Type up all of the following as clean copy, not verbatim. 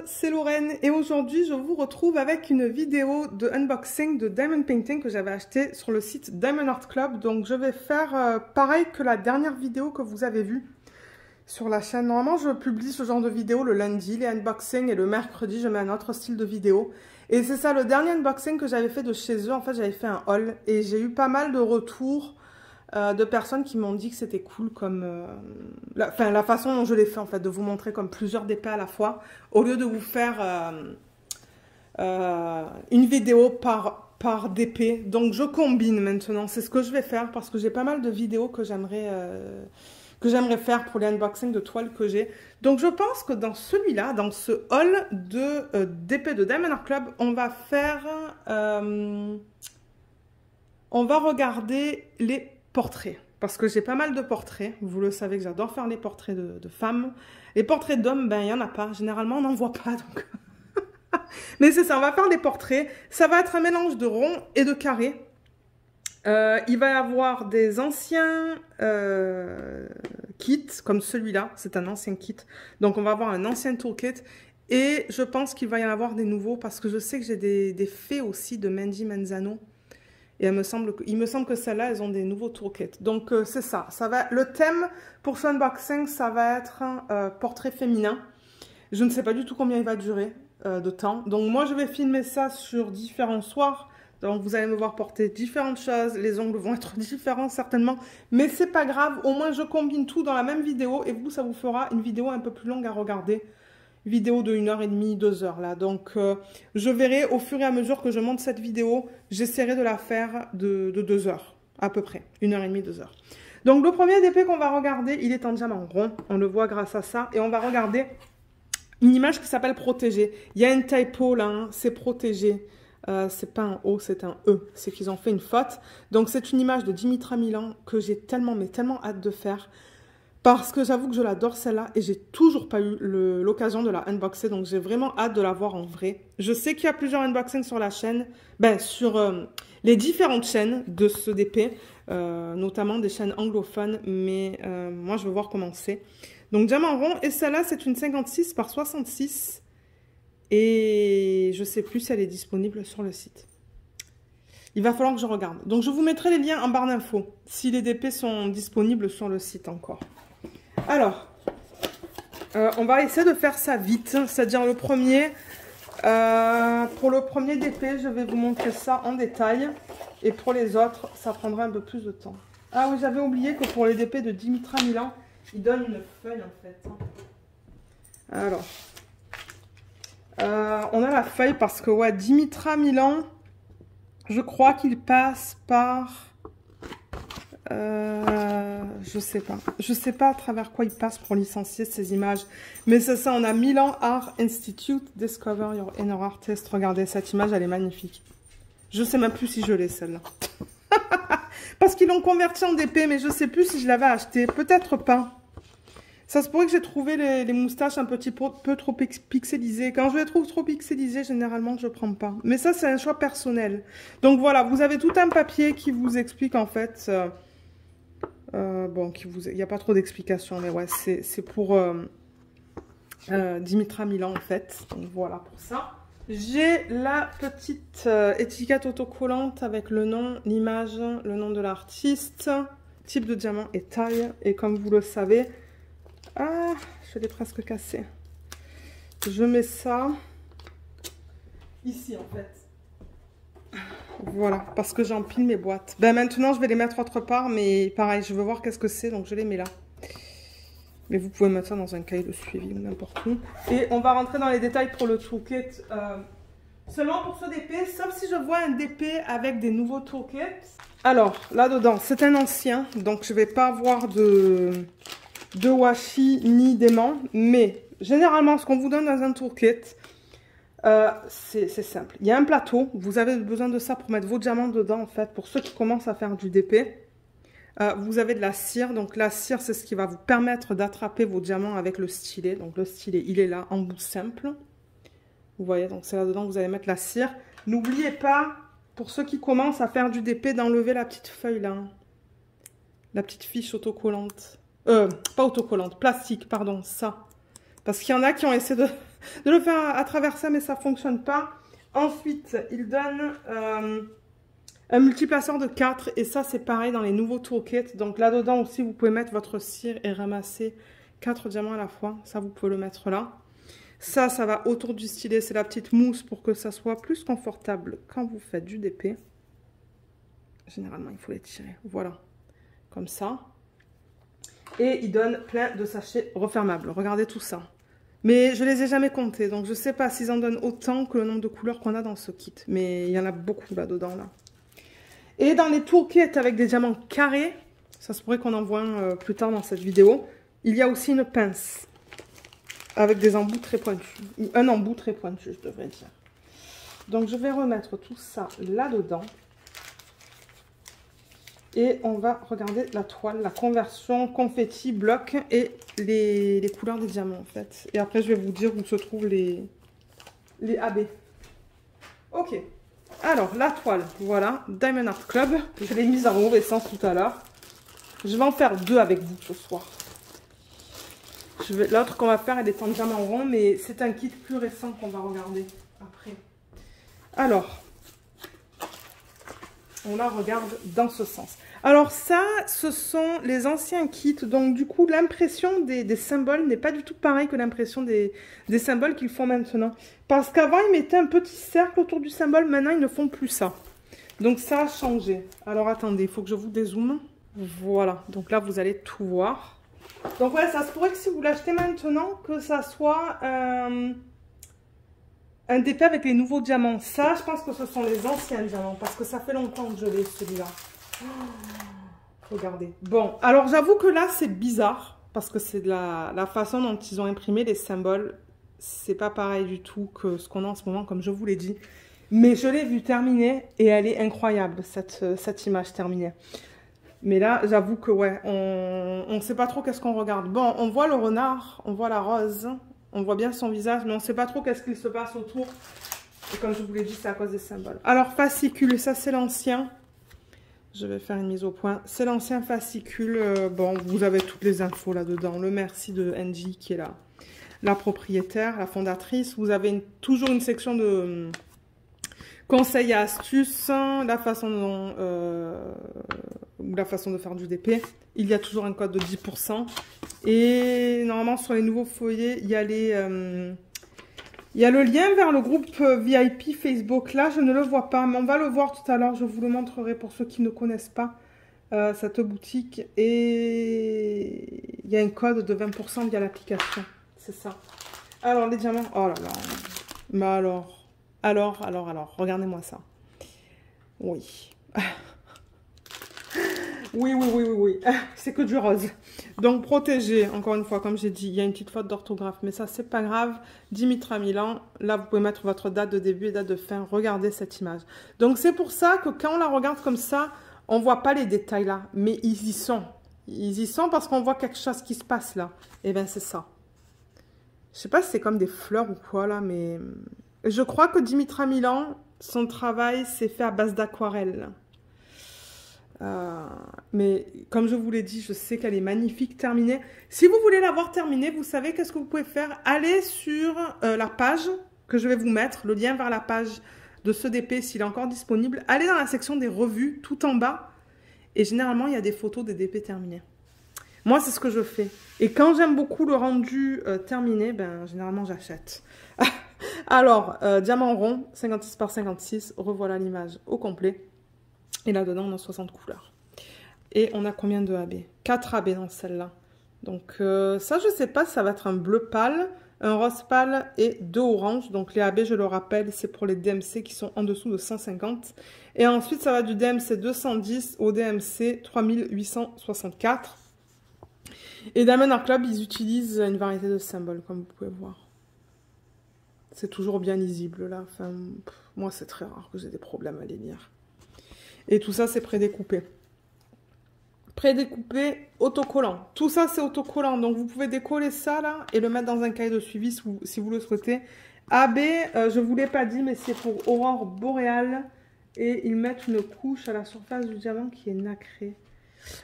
c'est Lorraine et aujourd'hui je vous retrouve avec une vidéo de unboxing de Diamond Painting que j'avais acheté sur le site Diamond Art Club. Donc je vais faire pareil que la dernière vidéo que vous avez vue sur la chaîne. Normalement je publie ce genre de vidéo le lundi, les unboxings, et le mercredi je mets un autre style de vidéo. Et c'est ça, le dernier unboxing que j'avais fait de chez eux, en fait j'avais fait un haul et j'ai eu pas mal de retours de personnes qui m'ont dit que c'était cool comme la façon dont je l'ai fait, en fait, de vous montrer comme plusieurs DP à la fois au lieu de vous faire une vidéo par DP. Donc je combine maintenant, c'est ce que je vais faire parce que j'ai pas mal de vidéos que j'aimerais faire pour les unboxings de toiles que j'ai. Donc je pense que dans celui-là, dans ce haul de DP de Diamond Art Club, on va faire on va regarder les portraits, parce que j'ai pas mal de portraits. Vous le savez que j'adore faire les portraits de femmes. Les portraits d'hommes, ben il n'y en a pas. Généralement, on n'en voit pas. Donc... Mais c'est ça, on va faire des portraits. Ça va être un mélange de rond et de carré. Il va y avoir des anciens kits, comme celui-là. C'est un ancien kit. Donc, on va avoir un ancien toolkit. Et je pense qu'il va y en avoir des nouveaux, parce que je sais que j'ai des faits aussi de Mandy Manzano. Et il me semble que celles-là, elles ont des nouveaux toolkits. Donc, c'est ça. Le thème pour ce unboxing, ça va être un portrait féminin. Je ne sais pas du tout combien il va durer de temps. Donc, moi, je vais filmer ça sur différents soirs. Donc, vous allez me voir porter différentes choses. Les ongles vont être différents, certainement. Mais c'est pas grave. Au moins, je combine tout dans la même vidéo. Et vous, ça vous fera une vidéo un peu plus longue à regarder. Vidéo de 1h30, 2h là. Donc, je verrai au fur et à mesure que je monte cette vidéo, j'essaierai de la faire de 2 heures, à peu près. 1h30, 2 heures. Donc, le premier DP qu'on va regarder, il est en diamant rond. On le voit grâce à ça. Et on va regarder une image qui s'appelle protégé. Il y a une typo là, hein, c'est protégé. C'est pas un O, c'est un E. C'est qu'ils ont fait une faute. Donc, c'est une image de Dimitra Milan que j'ai tellement, mais tellement hâte de faire. Parce que j'avoue que je l'adore celle-là et j'ai toujours pas eu l'occasion de la unboxer. Donc j'ai vraiment hâte de la voir en vrai. Je sais qu'il y a plusieurs unboxings sur la chaîne. Sur les différentes chaînes de ce DP. Notamment des chaînes anglophones. Mais moi je veux voir comment c'est. Donc diamant rond. Et celle-là c'est une 56 par 66. Et je sais plus si elle est disponible sur le site. Il va falloir que je regarde. Donc je vous mettrai les liens en barre d'infos. Si les DP sont disponibles sur le site encore. Alors, on va essayer de faire ça vite, c'est-à-dire le premier, pour le premier DP, je vais vous montrer ça en détail, et pour les autres, ça prendra un peu plus de temps. Ah oui, j'avais oublié que pour les DP de Dimitra Milan, il donne une feuille en fait. Alors, on a la feuille parce que, ouais, Dimitra Milan, je crois qu'il passe par... je sais pas. Je sais pas à travers quoi il passe pour licencier ces images. Mais c'est ça, on a Milan Art Institute, Discover Your Inner Artist. Regardez, cette image, elle est magnifique. Je sais même plus si je l'ai, celle-là. Parce qu'ils l'ont convertie en DP, mais je sais plus si je l'avais acheté. Peut-être pas. Ça se pourrait que j'ai trouvé les moustaches un petit peu trop pixelisées. Quand je les trouve trop pixelisées, généralement, je prends pas. Mais ça, c'est un choix personnel. Donc voilà, vous avez tout un papier qui vous explique en fait... bon, il n'y a pas trop d'explications, mais ouais, c'est pour Dimitra Milan en fait. Donc voilà pour ça. J'ai la petite étiquette autocollante avec le nom, l'image, le nom de l'artiste, type de diamant et taille. Et comme vous le savez, ah, je l'ai presque cassé. Je mets ça ici en fait. Voilà, parce que j'empile mes boîtes. Ben maintenant, je vais les mettre autre part, mais pareil, je veux voir qu'est-ce que c'est, donc je les mets là. Mais vous pouvez mettre ça dans un cahier de suivi ou n'importe où. Et on va rentrer dans les détails pour le toolkit. Seulement pour ce DP, sauf si je vois un DP avec des nouveaux toolkits. Alors, là-dedans, c'est un ancien, donc je ne vais pas avoir de washi ni d'aimant. Mais généralement, ce qu'on vous donne dans un toolkit... c'est simple. Il y a un plateau. Vous avez besoin de ça pour mettre vos diamants dedans, en fait, pour ceux qui commencent à faire du DP. Vous avez de la cire. Donc, la cire, c'est ce qui va vous permettre d'attraper vos diamants avec le stylet. Donc, le stylet, il est là, en bout simple. Vous voyez, donc c'est là-dedans que vous allez mettre la cire. N'oubliez pas, pour ceux qui commencent à faire du DP, d'enlever la petite feuille, là. La petite fiche autocollante. Pas autocollante, plastique, pardon, ça. Parce qu'il y en a qui ont essayé de le faire à travers ça, mais ça ne fonctionne pas. Ensuite, il donne un multiplaceur de 4 et ça, c'est pareil dans les nouveaux toolkits. Donc là-dedans aussi, vous pouvez mettre votre cire et ramasser 4 diamants à la fois. Ça, vous pouvez le mettre là. Ça va autour du stylet. C'est la petite mousse pour que ça soit plus confortable quand vous faites du DP. Généralement, il faut les tirer. Voilà. Comme ça. Et il donne plein de sachets refermables. Regardez tout ça. Mais je les ai jamais comptés. Donc, je ne sais pas s'ils en donnent autant que le nombre de couleurs qu'on a dans ce kit. Mais il y en a beaucoup là-dedans. Là. Et dans les toolkits avec des diamants carrés, ça se pourrait qu'on en voit un plus tard dans cette vidéo, il y a aussi une pince. Avec des embouts très pointus. Ou un embout très pointu, je devrais dire. Donc, je vais remettre tout ça là-dedans. Et on va regarder la toile, la conversion, confetti, bloc et les couleurs des diamants, en fait. Et après, je vais vous dire où se trouvent les AB. Ok. Alors, la toile, voilà. Diamond Art Club. Je l'ai mise en haut, essence tout à l'heure. Je vais en faire 2 avec vous ce soir. L'autre qu'on va faire, elle est en diamant rond, mais c'est un kit plus récent qu'on va regarder après. Alors, on la regarde dans ce sens. Alors ça, ce sont les anciens kits. Donc du coup, l'impression des symboles n'est pas du tout pareil que l'impression des symboles qu'ils font maintenant. Parce qu'avant, ils mettaient un petit cercle autour du symbole. Maintenant, ils ne font plus ça. Donc ça a changé. Alors attendez, il faut que je vous dézoome. Voilà. Donc là, vous allez tout voir. Donc ouais, ça se pourrait que si vous l'achetez maintenant, que ça soit un DP avec les nouveaux diamants. Ça, je pense que ce sont les anciens diamants. Parce que ça fait longtemps que je l'ai, celui-là. Oh, regardez. Bon, alors j'avoue que là, c'est bizarre. Parce que c'est de la façon dont ils ont imprimé les symboles. C'est pas pareil du tout que ce qu'on a en ce moment, comme je vous l'ai dit. Mais je l'ai vue terminée et elle est incroyable, cette image terminée. Mais là, j'avoue que ouais, on ne sait pas trop qu'est-ce qu'on regarde. Bon, on voit le renard, on voit la rose, on voit bien son visage, mais on ne sait pas trop qu'est-ce qu'il se passe autour. Et comme je vous l'ai dit, c'est à cause des symboles. Alors, fascicule, ça c'est l'ancien. Je vais faire une mise au point. C'est l'ancien fascicule. Bon, vous avez toutes les infos là-dedans. Le merci de Angie qui est là. La propriétaire, la fondatrice. Vous avez toujours une section de conseils et astuces, la façon de faire du DP. Il y a toujours un code de 10%. Et normalement, sur les nouveaux foyers, il y a le lien vers le groupe VIP Facebook. Là, je ne le vois pas, mais on va le voir tout à l'heure. Je vous le montrerai pour ceux qui ne connaissent pas cette boutique. Et il y a un code de 20% via l'application. C'est ça. Alors, les diamants. Oh là là. Mais alors, regardez-moi ça. Oui. Oui. C'est que du rose. Donc, protégé, encore une fois, comme j'ai dit, il y a une petite faute d'orthographe, mais ça, c'est pas grave. Dimitra Milan, là, vous pouvez mettre votre date de début et date de fin. Regardez cette image. Donc, c'est pour ça que quand on la regarde comme ça, on voit pas les détails là, mais ils y sont. Ils y sont parce qu'on voit quelque chose qui se passe là. Et bien, c'est ça. Je sais pas si c'est comme des fleurs ou quoi là, mais je crois que Dimitra Milan, son travail s'est fait à base d'aquarelle. Mais comme je vous l'ai dit, je sais qu'elle est magnifique, terminée. Si vous voulez la voir terminée, vous savez qu'est-ce que vous pouvez faire? Allez sur la page que je vais vous mettre, le lien vers la page de ce DP s'il est encore disponible. Allez dans la section des revues, tout en bas. Et généralement, il y a des photos des DP terminés. Moi, c'est ce que je fais. Et quand j'aime beaucoup le rendu terminé, ben, généralement, j'achète. Alors, diamant rond, 56 par 56. Revoilà l'image au complet. Et là-dedans, on a 60 couleurs. Et on a combien de AB? 4 AB dans celle-là. Donc, ça, je ne sais pas, ça va être un bleu pâle, un rose pâle et 2 oranges. Donc, les AB, je le rappelle, c'est pour les DMC qui sont en dessous de 150. Et ensuite, ça va du DMC 210 au DMC 3864. Et Diamond Art Club, ils utilisent une variété de symboles, comme vous pouvez voir. C'est toujours bien lisible, là. Enfin, moi, c'est très rare que j'ai des problèmes à les lire. Et tout ça, c'est prédécoupé. Prédécoupé, autocollant. Tout ça, c'est autocollant. Donc, vous pouvez décoller ça, là, et le mettre dans un cahier de suivi, si vous le souhaitez. AB, je ne vous l'ai pas dit, mais c'est pour aurore boréale. Et ils mettent une couche à la surface du diamant qui est nacrée.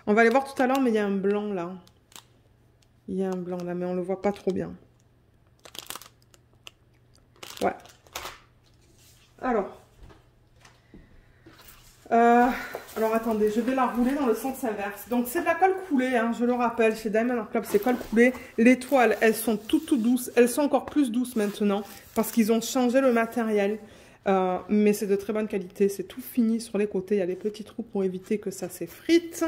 On va aller voir tout à l'heure, mais il y a un blanc, là. Il y a un blanc là, mais on ne le voit pas trop bien. Ouais. Alors attendez, je vais la rouler dans le sens inverse. Donc c'est de la colle coulée, hein, je le rappelle, chez Diamond Art Club, c'est colle coulée. Les toiles, elles sont toutes douces, elles sont encore plus douces maintenant parce qu'ils ont changé le matériel. Mais c'est de très bonne qualité, c'est tout fini sur les côtés, il y a des petits trous pour éviter que ça s'effrite.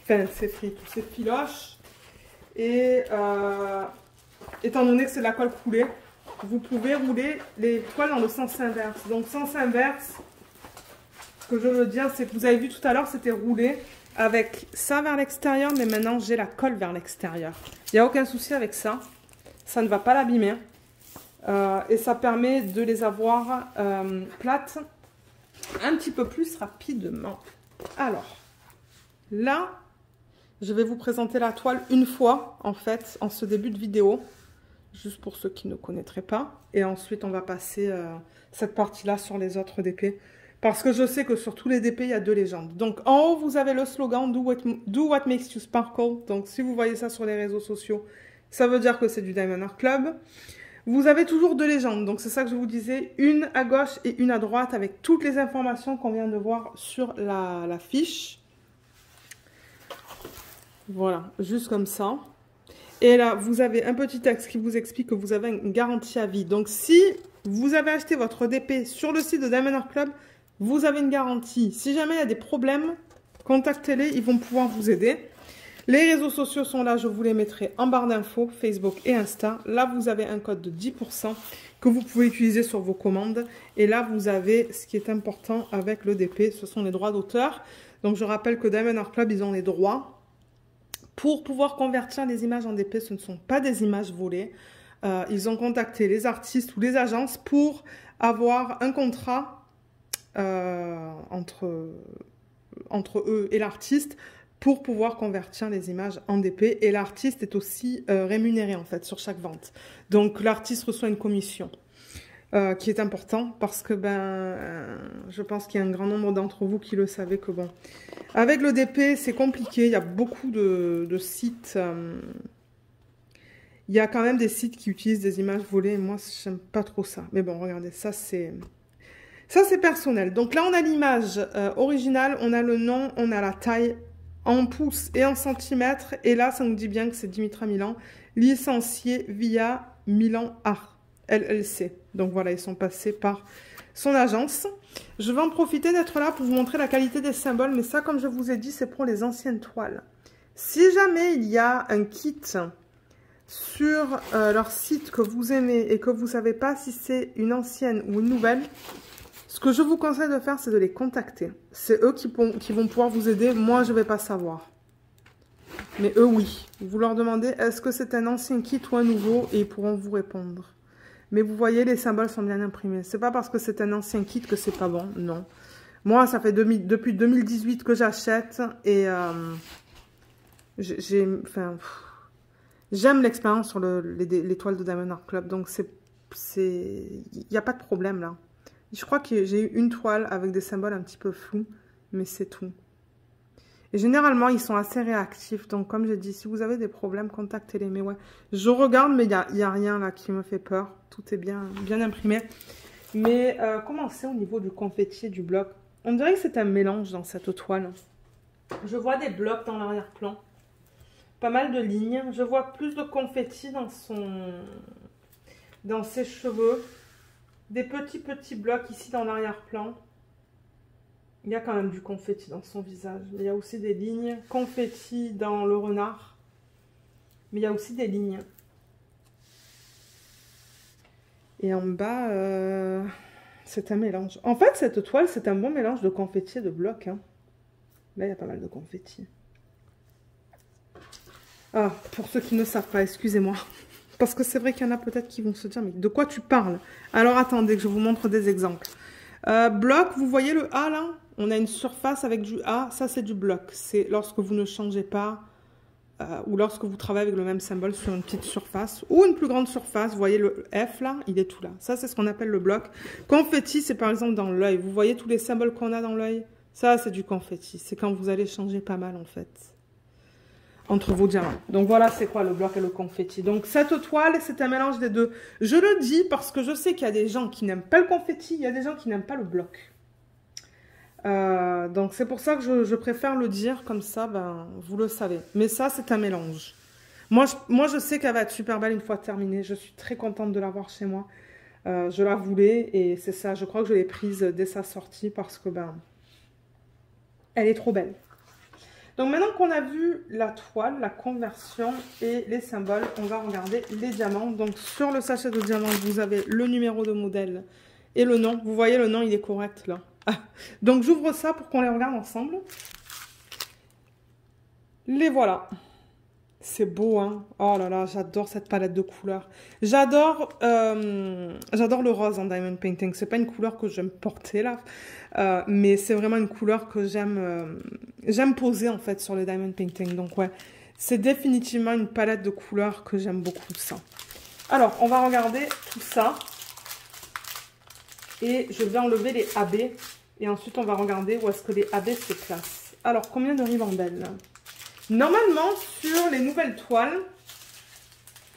Enfin, s'effrite, s'effiloche. Et étant donné que c'est de la colle coulée, vous pouvez rouler les toiles dans le sens inverse. Donc sens inverse, ce que je veux dire, c'est que vous avez vu tout à l'heure, c'était roulé avec ça vers l'extérieur, mais maintenant j'ai la colle vers l'extérieur. Il n'y a aucun souci avec ça, ça ne va pas l'abîmer. Et ça permet de les avoir plates un petit peu plus rapidement. Alors, là, je vais vous présenter la toile une fois, en fait, en ce début de vidéo. Juste pour ceux qui ne connaîtraient pas. Et ensuite, on va passer cette partie-là sur les autres DP. Parce que je sais que sur tous les DP, il y a 2 légendes. Donc, en haut, vous avez le slogan Do what makes you sparkle. Donc, si vous voyez ça sur les réseaux sociaux, ça veut dire que c'est du Diamond Art Club. Vous avez toujours 2 légendes. Donc, c'est ça que je vous disais. Une à gauche et une à droite avec toutes les informations qu'on vient de voir sur la fiche. Voilà, juste comme ça. Et là, vous avez un petit texte qui vous explique que vous avez une garantie à vie. Donc, si vous avez acheté votre DP sur le site de Diamond Art Club, vous avez une garantie. Si jamais il y a des problèmes, contactez-les, ils vont pouvoir vous aider. Les réseaux sociaux sont là, je vous les mettrai en barre d'infos, Facebook et Insta. Là, vous avez un code de 10% que vous pouvez utiliser sur vos commandes. Et là, vous avez ce qui est important avec le DP, ce sont les droits d'auteur. Donc, je rappelle que Diamond Art Club, ils ont les droits. Pour pouvoir convertir les images en DP, ce ne sont pas des images volées. Ils ont contacté les artistes ou les agences pour avoir un contrat entre eux et l'artiste pour pouvoir convertir les images en DP. Et l'artiste est aussi rémunéré en fait sur chaque vente. Donc l'artiste reçoit une commission qui est important parce que je pense qu'il y a un grand nombre d'entre vous qui le savez que bon, avec le DP c'est compliqué, il y a beaucoup de sites, il y a quand même des sites qui utilisent des images volées et moi j'aime pas trop ça. Mais bon, regardez, ça c'est personnel. Donc là on a l'image originale, on a le nom, on a la taille en pouces et en centimètres et là ça nous dit bien que c'est Dimitra Milan, licencié via Milan Art LLC. Donc voilà, ils sont passés par son agence. Je vais en profiter d'être là pour vous montrer la qualité des symboles, mais ça, comme je vous ai dit, c'est pour les anciennes toiles. Si jamais il y a un kit sur leur site que vous aimez et que vous ne savez pas si c'est une ancienne ou une nouvelle, ce que je vous conseille de faire, c'est de les contacter. C'est eux qui vont pouvoir vous aider. Moi, je ne vais pas savoir. Mais eux, oui. Vous leur demandez, est-ce que c'est un ancien kit ou un nouveau, et ils pourront vous répondre. Mais vous voyez, les symboles sont bien imprimés. C'est pas parce que c'est un ancien kit que c'est pas bon, non. Moi, ça fait depuis 2018 que j'achète et j'aime l'expérience sur les toiles de Diamond Art Club. Donc, il n'y a pas de problème là. Je crois que j'ai eu une toile avec des symboles un petit peu flous, mais c'est tout. Et généralement, ils sont assez réactifs. Donc, comme j'ai dit, si vous avez des problèmes, contactez-les. Mais ouais, je regarde, mais il y a rien là qui me fait peur. Tout est bien imprimé. Mais comment c'est au niveau du confetti et du bloc? On dirait que c'est un mélange dans cette toile. Je vois des blocs dans l'arrière-plan. Pas mal de lignes. Je vois plus de confetti dans ses cheveux. Des petits blocs ici dans l'arrière-plan. Il y a quand même du confetti dans son visage. Il y a aussi des lignes. Confetti dans le renard. Mais il y a aussi des lignes. Et en bas, c'est un mélange. En fait, cette toile, c'est un bon mélange de confetti et de blocs. Hein. Là, il y a pas mal de confetti. Ah, pour ceux qui ne savent pas, excusez-moi. Parce que c'est vrai qu'il y en a peut-être qui vont se dire, mais de quoi tu parles? Alors, attendez que je vous montre des exemples. Bloc, vous voyez le A là? On a une surface avec du A, ça c'est du bloc. C'est lorsque vous ne changez pas ou lorsque vous travaillez avec le même symbole sur une petite surface ou une plus grande surface. Vous voyez le F là, il est tout là. Ça c'est ce qu'on appelle le bloc. Confetti, c'est par exemple dans l'œil. Vous voyez tous les symboles qu'on a dans l'œil? Ça c'est du confetti. C'est quand vous allez changer pas mal en fait. entre vos diamants. Donc voilà, c'est quoi le bloc et le confetti. Donc cette toile, c'est un mélange des deux. Je le dis parce que je sais qu'il y a des gens qui n'aiment pas le confetti, il y a des gens qui n'aiment pas le bloc. Donc c'est pour ça que je préfère le dire, comme ça, ben, vous le savez. Mais ça, c'est un mélange. Moi, je sais qu'elle va être super belle une fois terminée. Je suis très contente de l'avoir chez moi. Je la voulais et c'est ça. Je crois que je l'ai prise dès sa sortie parce que ben, elle est trop belle. Donc maintenant qu'on a vu la toile, la conversion et les symboles, on va regarder les diamants. Donc sur le sachet de diamants, vous avez le numéro de modèle et le nom. Vous voyez, le nom, il est correct là. Donc j'ouvre ça pour qu'on les regarde ensemble. Les voilà. C'est beau, hein? Oh là là, j'adore cette palette de couleurs. J'adore le rose en diamond painting. C'est pas une couleur que j'aime porter là, mais c'est vraiment une couleur que j'aime poser en fait sur les diamond painting. Donc ouais, c'est définitivement une palette de couleurs que j'aime beaucoup, ça. Alors, on va regarder tout ça. Et je vais enlever les AB. Et ensuite, on va regarder où est-ce que les AB se placent. Alors, combien de ribambelles? Normalement, sur les nouvelles toiles,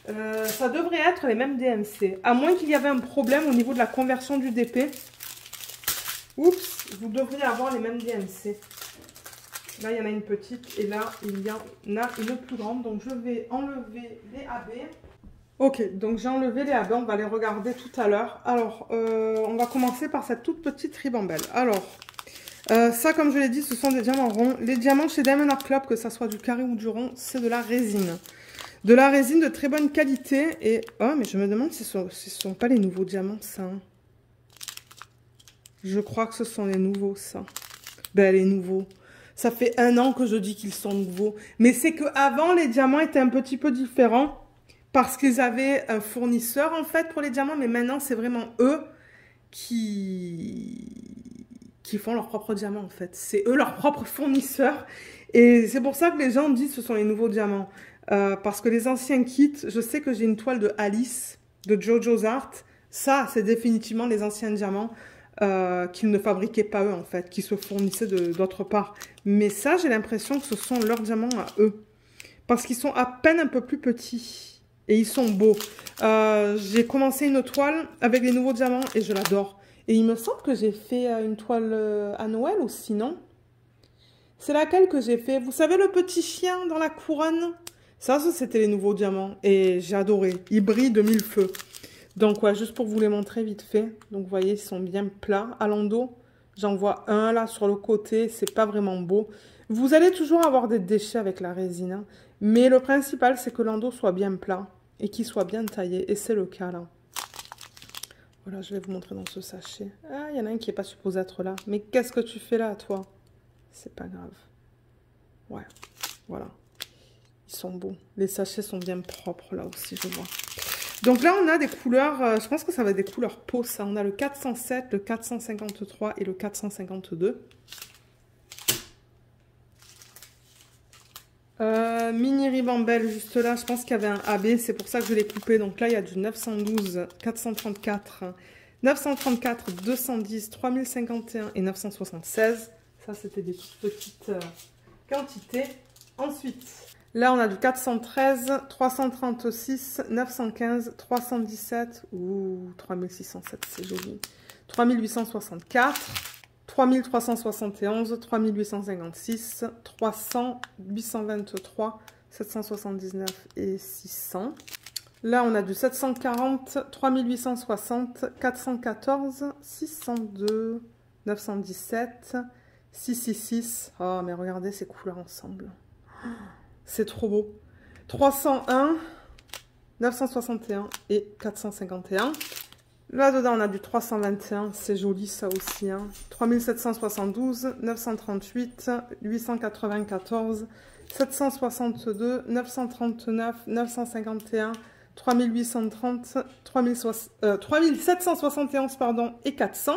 ça devrait être les mêmes DMC. À moins qu'il y avait un problème au niveau de la conversion du DP. Oups, vous devriez avoir les mêmes DMC. Là, il y en a une petite et là, il y en a une plus grande. Donc, je vais enlever les AB. Ok, donc j'ai enlevé les AB. On va les regarder tout à l'heure. Alors, on va commencer par cette toute petite ribambelle. Alors... ça, comme je l'ai dit, ce sont des diamants ronds. Les diamants chez Diamond Art Club, que ça soit du carré ou du rond, c'est de la résine. De la résine de très bonne qualité. Et oh, mais je me demande si ce ne sont pas les nouveaux diamants, ça. Hein. Je crois que ce sont les nouveaux, ça. Ben, les nouveaux. Ça fait 1 an que je dis qu'ils sont nouveaux. Mais c'est qu'avant, les diamants étaient un petit peu différents. Parce qu'ils avaient un fournisseur, en fait, pour les diamants. Mais maintenant, c'est vraiment eux qui font leurs propres diamants, en fait. C'est eux leurs propres fournisseurs. Et c'est pour ça que les gens disent que ce sont les nouveaux diamants. Parce que les anciens kits, je sais que j'ai une toile de Alice, de Jojo's Art. Ça, c'est définitivement les anciens diamants qu'ils ne fabriquaient pas eux, en fait, qui se fournissaient d'autre part. Mais ça, j'ai l'impression que ce sont leurs diamants à eux. Parce qu'ils sont à peine un peu plus petits. Et ils sont beaux. J'ai commencé une toile avec les nouveaux diamants et je l'adore. Et il me semble que j'ai fait une toile à Noël aussi, non? C'est laquelle que j'ai fait? Vous savez, le petit chien dans la couronne? Ça c'était les nouveaux diamants. Et j'ai adoré. Ils brillent de 1000 feux. Donc, ouais, juste pour vous les montrer vite fait. Donc, vous voyez, ils sont bien plats. À l'endos, j'en vois un là sur le côté. C'est pas vraiment beau. Vous allez toujours avoir des déchets avec la résine. Hein. Mais le principal, c'est que l'endos soit bien plat. Et qu'il soit bien taillé. Et c'est le cas, là. Voilà, je vais vous montrer dans ce sachet. Ah, il y en a un qui n'est pas supposé être là. Mais qu'est-ce que tu fais là, toi? C'est pas grave. Ouais, voilà. Ils sont beaux. Les sachets sont bien propres, là aussi, je vois. Donc là, on a des couleurs... je pense que ça va être des couleurs peau, ça. On a le 407, le 453 et le 452. Mini ribambelle juste là, je pense qu'il y avait un AB, c'est pour ça que je l'ai coupé. Donc là, il y a du 912, 434, 934, 210, 3051 et 976. Ça, c'était des toutes petites quantités. Ensuite, là, on a du 413, 336, 915, 317, ou 3607, c'est joli. 3864. 3371, 3856, 300, 823, 779 et 600. Là, on a du 740, 3860, 414, 602, 917, 666. Oh, mais regardez ces couleurs ensemble. C'est trop beau. 301, 961 et 451. Là-dedans, on a du 321, c'est joli ça aussi. Hein. 3772, 938, 894, 762, 939, 951, 3830, 3771 pardon, et 400.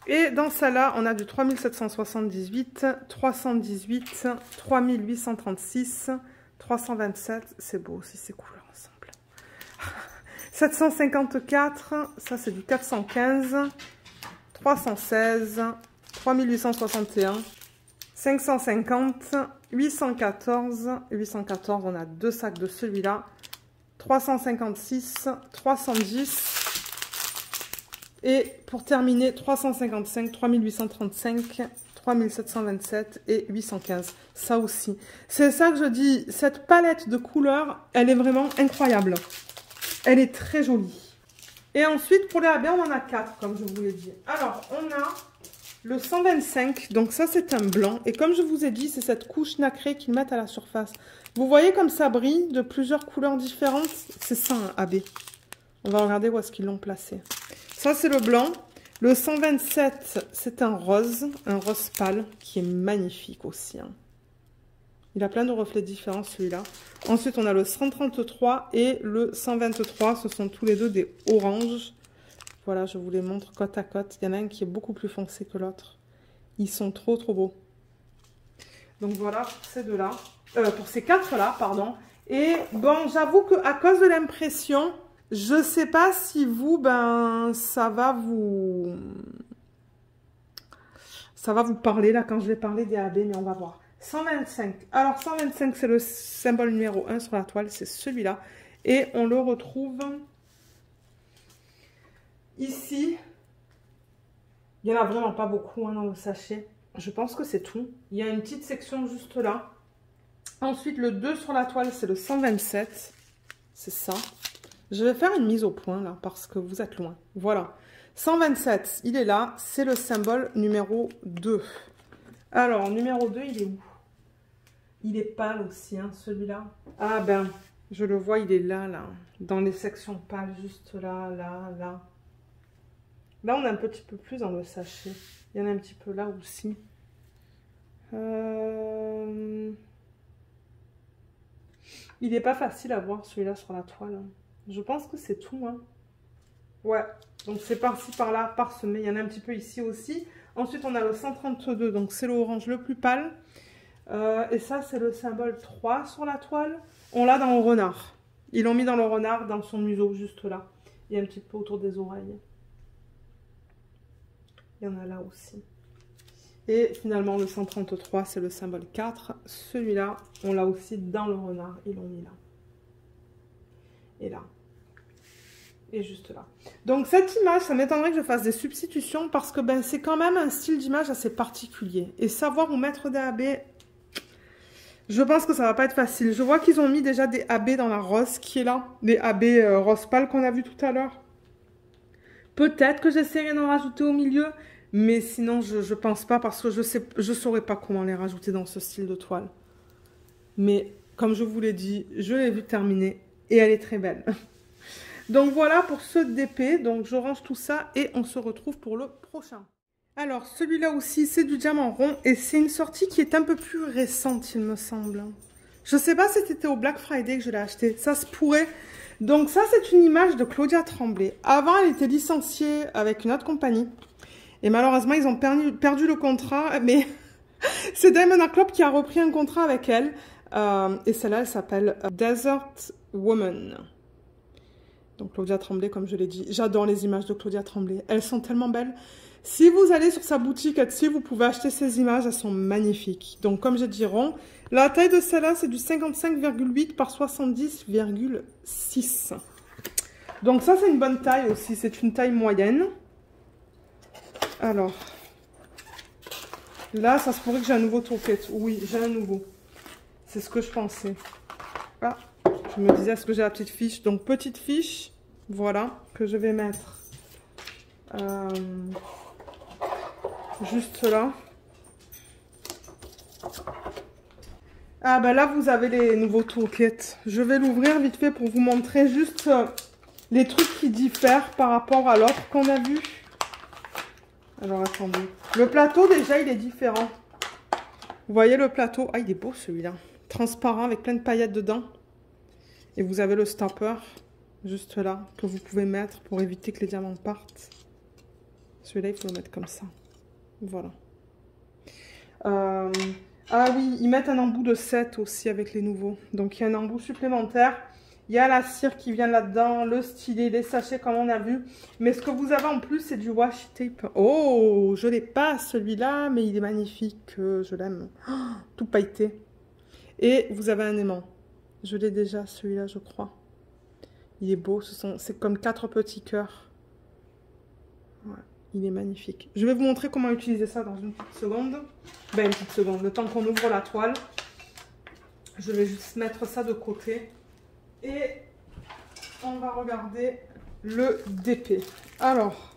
Et dans celle-là, on a du 3778, 318, 3836, 327. C'est beau aussi ces couleurs ensemble. 754, ça c'est du 415, 316, 3861, 550, 814, 814, on a 2 sacs de celui-là, 356, 310, et pour terminer, 355, 3835, 3727 et 815. Ça aussi. C'est ça que je dis, cette palette de couleurs, elle est vraiment incroyable. Elle est très jolie. Et ensuite, pour les AB, on en a 4, comme je vous l'ai dit. Alors, on a le 125, donc ça c'est un blanc. Et comme je vous ai dit, c'est cette couche nacrée qu'ils mettent à la surface. Vous voyez comme ça brille de plusieurs couleurs différentes? C'est ça un AB. On va regarder où est-ce qu'ils l'ont placé. Ça c'est le blanc. Le 127, c'est un rose pâle, qui est magnifique aussi. Hein. Il a plein de reflets différents celui-là. Ensuite, on a le 133 et le 123. Ce sont tous les deux des oranges. Voilà, je vous les montre côte à côte. Il y en a un qui est beaucoup plus foncé que l'autre. Ils sont trop beaux. Donc voilà pour ces deux-là. Pour ces quatre-là, pardon. Et bon, j'avoue qu'à cause de l'impression, je sais pas si vous, ben, ça va vous parler là quand je vais parler des AB, mais on va voir. 125. Alors 125, c'est le symbole numéro 1 sur la toile, c'est celui-là. Et on le retrouve ici. Il n'y en a vraiment pas beaucoup hein, dans le sachet. Je pense que c'est tout. Il y a une petite section juste là. Ensuite, le 2 sur la toile, c'est le 127. C'est ça. Je vais faire une mise au point là, parce que vous êtes loin. Voilà. 127, il est là. C'est le symbole numéro 2. Alors, numéro 2, il est où? Il est pâle aussi, hein, celui-là. Ah ben, je le vois, il est là, là. Dans les sections pâles, juste là, là, là. Là, on a un petit peu plus dans le sachet. Il y en a un petit peu là aussi. Il n'est pas facile à voir, celui-là, sur la toile. Hein. Je pense que c'est tout, hein. Ouais, donc c'est par-ci, par-là, parsemé. Il y en a un petit peu ici aussi. Ensuite, on a le 132, donc c'est l'orange le plus pâle. Et ça, c'est le symbole 3 sur la toile. On l'a dans le renard. Ils l'ont mis dans le renard, dans son museau, juste là. Il y a un petit peu autour des oreilles. Il y en a là aussi. Et finalement, le 133, c'est le symbole 4. Celui-là, on l'a aussi dans le renard. Ils l'ont mis là. Et là. Et juste là. Donc cette image, ça m'étonnerait que je fasse des substitutions parce que ben, c'est quand même un style d'image assez particulier. Et savoir où mettre des AB, je pense que ça va pas être facile. Je vois qu'ils ont mis déjà des AB dans la rose qui est là. Des AB rose pâle qu'on a vu tout à l'heure. Peut-être que j'essaierai d'en rajouter au milieu. Mais sinon, je pense pas parce que je saurais pas comment les rajouter dans ce style de toile. Mais comme je vous l'ai dit, je l'ai vu terminer et elle est très belle. Donc voilà pour ce DP, donc je range tout ça et on se retrouve pour le prochain. Alors celui-là aussi c'est du diamant rond et c'est une sortie qui est un peu plus récente il me semble. Je sais pas si c'était au Black Friday que je l'ai acheté, ça se pourrait. Donc ça c'est une image de Claudia Tremblay. Avant elle était licenciée avec une autre compagnie et malheureusement ils ont perdu le contrat mais c'est Diamond Art Club qui a repris un contrat avec elle et celle-là elle s'appelle Desert Woman. Donc Claudia Tremblay, comme je l'ai dit. J'adore les images de Claudia Tremblay. Elles sont tellement belles. Si vous allez sur sa boutique Etsy, vous pouvez acheter ces images. Elles sont magnifiques. Donc comme j'ai dit rond, la taille de celle-là, c'est du 55,8 par 70,6. Donc ça, c'est une bonne taille aussi. C'est une taille moyenne. Alors, là, ça se pourrait que j'ai un nouveau toolkit. Oui, j'ai un nouveau. C'est ce que je pensais. Ah. Je me disais, est-ce que j'ai la petite fiche? Donc, petite fiche, voilà, que je vais mettre juste là. Ah, ben là, vous avez les nouveaux toolkits. Je vais l'ouvrir vite fait pour vous montrer juste les trucs qui diffèrent par rapport à l'autre qu'on a vu. Alors, attendez. Le plateau, déjà, il est différent. Vous voyez le plateau? Ah, il est beau, celui-là. Transparent, avec plein de paillettes dedans. Et vous avez le stopper, juste là, que vous pouvez mettre pour éviter que les diamants partent. Celui-là, il faut le mettre comme ça. Voilà. Ah oui, ils mettent un embout de 7 aussi avec les nouveaux. Donc, il y a un embout supplémentaire. Il y a la cire qui vient là-dedans, le stylet, les sachets comme on a vu. Mais ce que vous avez en plus, c'est du washi tape. Oh, je l'ai pas celui-là, mais il est magnifique. Je l'aime. Oh, tout pailleté. Et vous avez un aimant. Je l'ai déjà celui-là, je crois. Il est beau. C'est comme 4 petits cœurs. Ouais, il est magnifique. Je vais vous montrer comment utiliser ça dans une petite seconde. Ben, une petite seconde. Le temps qu'on ouvre la toile. Je vais juste mettre ça de côté. Et on va regarder le DP. Alors,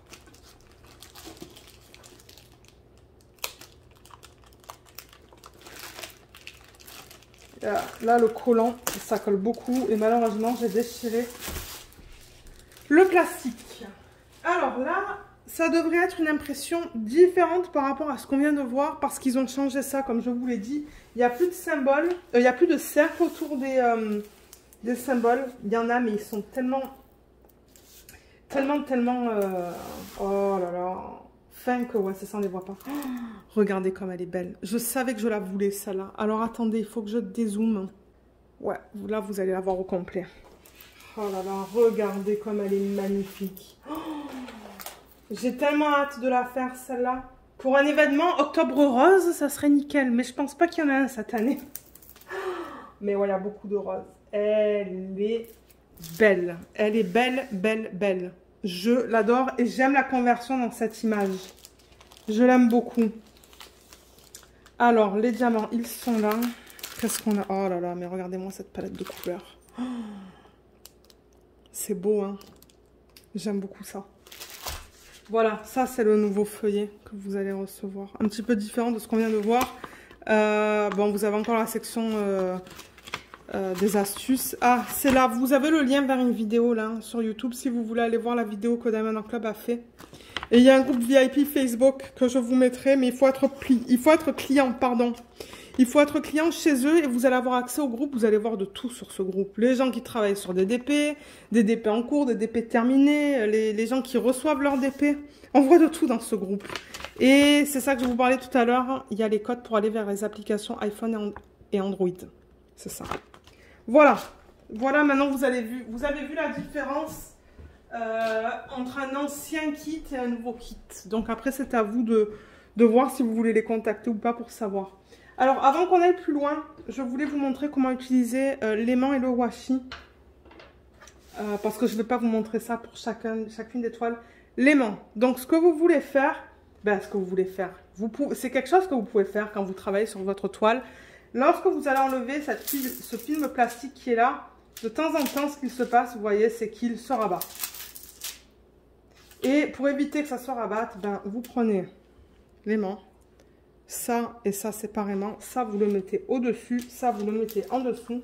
là le collant, ça colle beaucoup et malheureusement j'ai déchiré le plastique. Alors là, ça devrait être une impression différente par rapport à ce qu'on vient de voir parce qu'ils ont changé ça, comme je vous l'ai dit. Il n'y a plus de symboles, il n'y a plus de cercle autour des symboles. Il y en a, mais ils sont tellement, oh là là, fin que, ouais, c'est ça, on ne les voit pas. Oh, regardez comme elle est belle. Je savais que je la voulais, celle-là. Alors, attendez, il faut que je dézoome. Ouais, là, vous allez la voir au complet. Oh là là, regardez comme elle est magnifique. Oh, j'ai tellement hâte de la faire, celle-là. Pour un événement Octobre Rose, ça serait nickel. Mais je pense pas qu'il y en a un cette année. Mais ouais, il y a beaucoup de roses. Elle est belle. Elle est belle, belle, belle. Je l'adore et j'aime la conversion dans cette image. Je l'aime beaucoup. Alors, les diamants, ils sont là. Qu'est-ce qu'on a? Oh là là, mais regardez-moi cette palette de couleurs. Oh, c'est beau, hein? J'aime beaucoup ça. Voilà, ça c'est le nouveau feuillet que vous allez recevoir. Un petit peu différent de ce qu'on vient de voir. Bon, vous avez encore la section des astuces. Ah, c'est là, vous avez le lien vers une vidéo là sur YouTube si vous voulez aller voir la vidéo que Diamond Club a fait. Et il y a un groupe VIP Facebook que je vous mettrai, mais il faut être client, pardon. Il faut être client chez eux et vous allez avoir accès au groupe. Vous allez voir de tout sur ce groupe. Les gens qui travaillent sur des DP en cours, des DP terminés, les gens qui reçoivent leur DP. On voit de tout dans ce groupe. Et c'est ça que je vous parlais tout à l'heure. Il y a les codes pour aller vers les applications iPhone et Android. C'est ça. Voilà. Voilà, maintenant vous avez vu la différence entre un ancien kit et un nouveau kit. Donc après, c'est à vous de voir si vous voulez les contacter ou pas pour savoir. Alors, avant qu'on aille plus loin, je voulais vous montrer comment utiliser l'aimant et le washi. Parce que je ne vais pas vous montrer ça pour chacune des toiles. L'aimant. Donc, ce que vous voulez faire, c'est quelque chose que vous pouvez faire quand vous travaillez sur votre toile. Lorsque vous allez enlever ce film plastique qui est là, de temps en temps, ce qu'il se passe, vous voyez, c'est qu'il se rabat. Et pour éviter que ça se rabatte, vous prenez l'aimant. Ça et ça séparément, ça vous le mettez au-dessus, ça vous le mettez en dessous,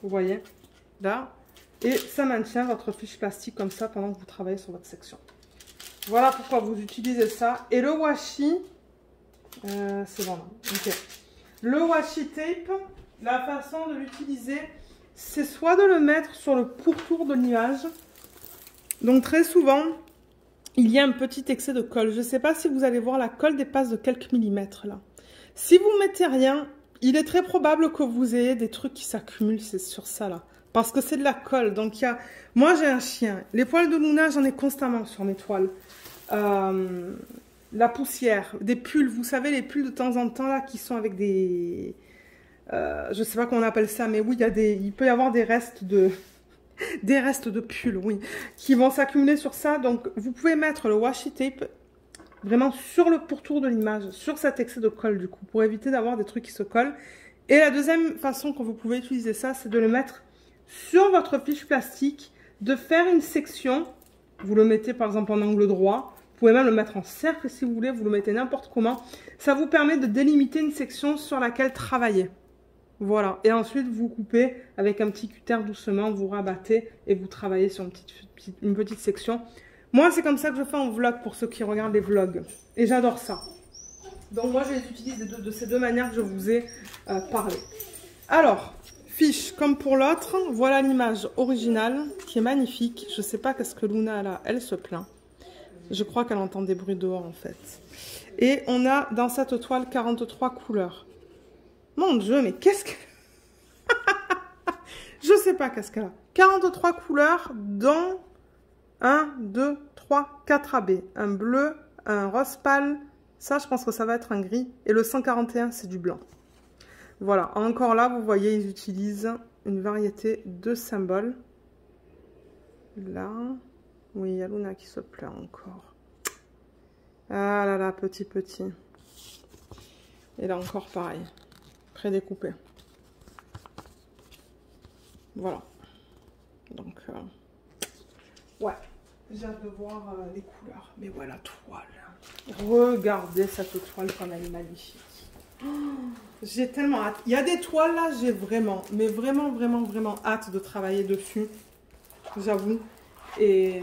vous voyez, là, et ça maintient votre fiche plastique comme ça pendant que vous travaillez sur votre section. Voilà pourquoi vous utilisez ça. Et le washi, c'est bon, ok. Le washi tape, la façon de l'utiliser, c'est soit de le mettre sur le pourtour de l'image, donc très souvent, il y a un petit excès de colle. Je ne sais pas si vous allez voir, la colle dépasse de quelques millimètres là. Si vous ne mettez rien, il est très probable que vous ayez des trucs qui s'accumulent sur ça là. Parce que c'est de la colle. Donc moi j'ai un chien. Les poils de Luna, j'en ai constamment sur mes toiles. La poussière, des pulls. Vous savez les pulls de temps en temps là qui sont avec des... je ne sais pas comment on appelle ça, mais oui, il peut y avoir des restes de... Des restes de pulls, oui, qui vont s'accumuler sur ça. Donc, vous pouvez mettre le washi tape vraiment sur le pourtour de l'image, sur cet excès de colle, du coup, pour éviter d'avoir des trucs qui se collent. Et la deuxième façon que vous pouvez utiliser ça, c'est de le mettre sur votre fiche plastique, de faire une section. Vous le mettez, par exemple, en angle droit. Vous pouvez même le mettre en cercle, si vous voulez. Vous le mettez n'importe comment. Ça vous permet de délimiter une section sur laquelle travailler. Voilà, et ensuite vous coupez avec un petit cutter doucement, vous rabattez et vous travaillez sur une petite section. Moi, c'est comme ça que je fais en vlog pour ceux qui regardent les vlogs. Et j'adore ça. Donc moi, je les utilise de ces deux manières que je vous ai parlé. Alors, fiche comme pour l'autre, voilà l'image originale qui est magnifique. Je ne sais pas qu'est-ce que Luna a là, elle se plaint. Je crois qu'elle entend des bruits dehors en fait. Et on a dans cette toile 43 couleurs. Mon Dieu, mais qu'est-ce que... Je sais pas qu'est-ce qu'elle a. 43 couleurs, dont 1, 2, 3, 4 AB. Un bleu, un rose pâle. Ça, je pense que ça va être un gris. Et le 141, c'est du blanc. Voilà. Encore là, vous voyez, ils utilisent une variété de symboles. Là. Oui, il y a Luna qui se pleure encore. Ah là là, petit. Et là encore pareil. Prédécoupé. Voilà. Donc, ouais. J'ai hâte de voir les couleurs. Mais voilà, toile. Regardez cette toile comme elle est magnifique. Oh, j'ai tellement hâte. Il y a des toiles là, j'ai vraiment, mais vraiment hâte de travailler dessus. J'avoue. Et...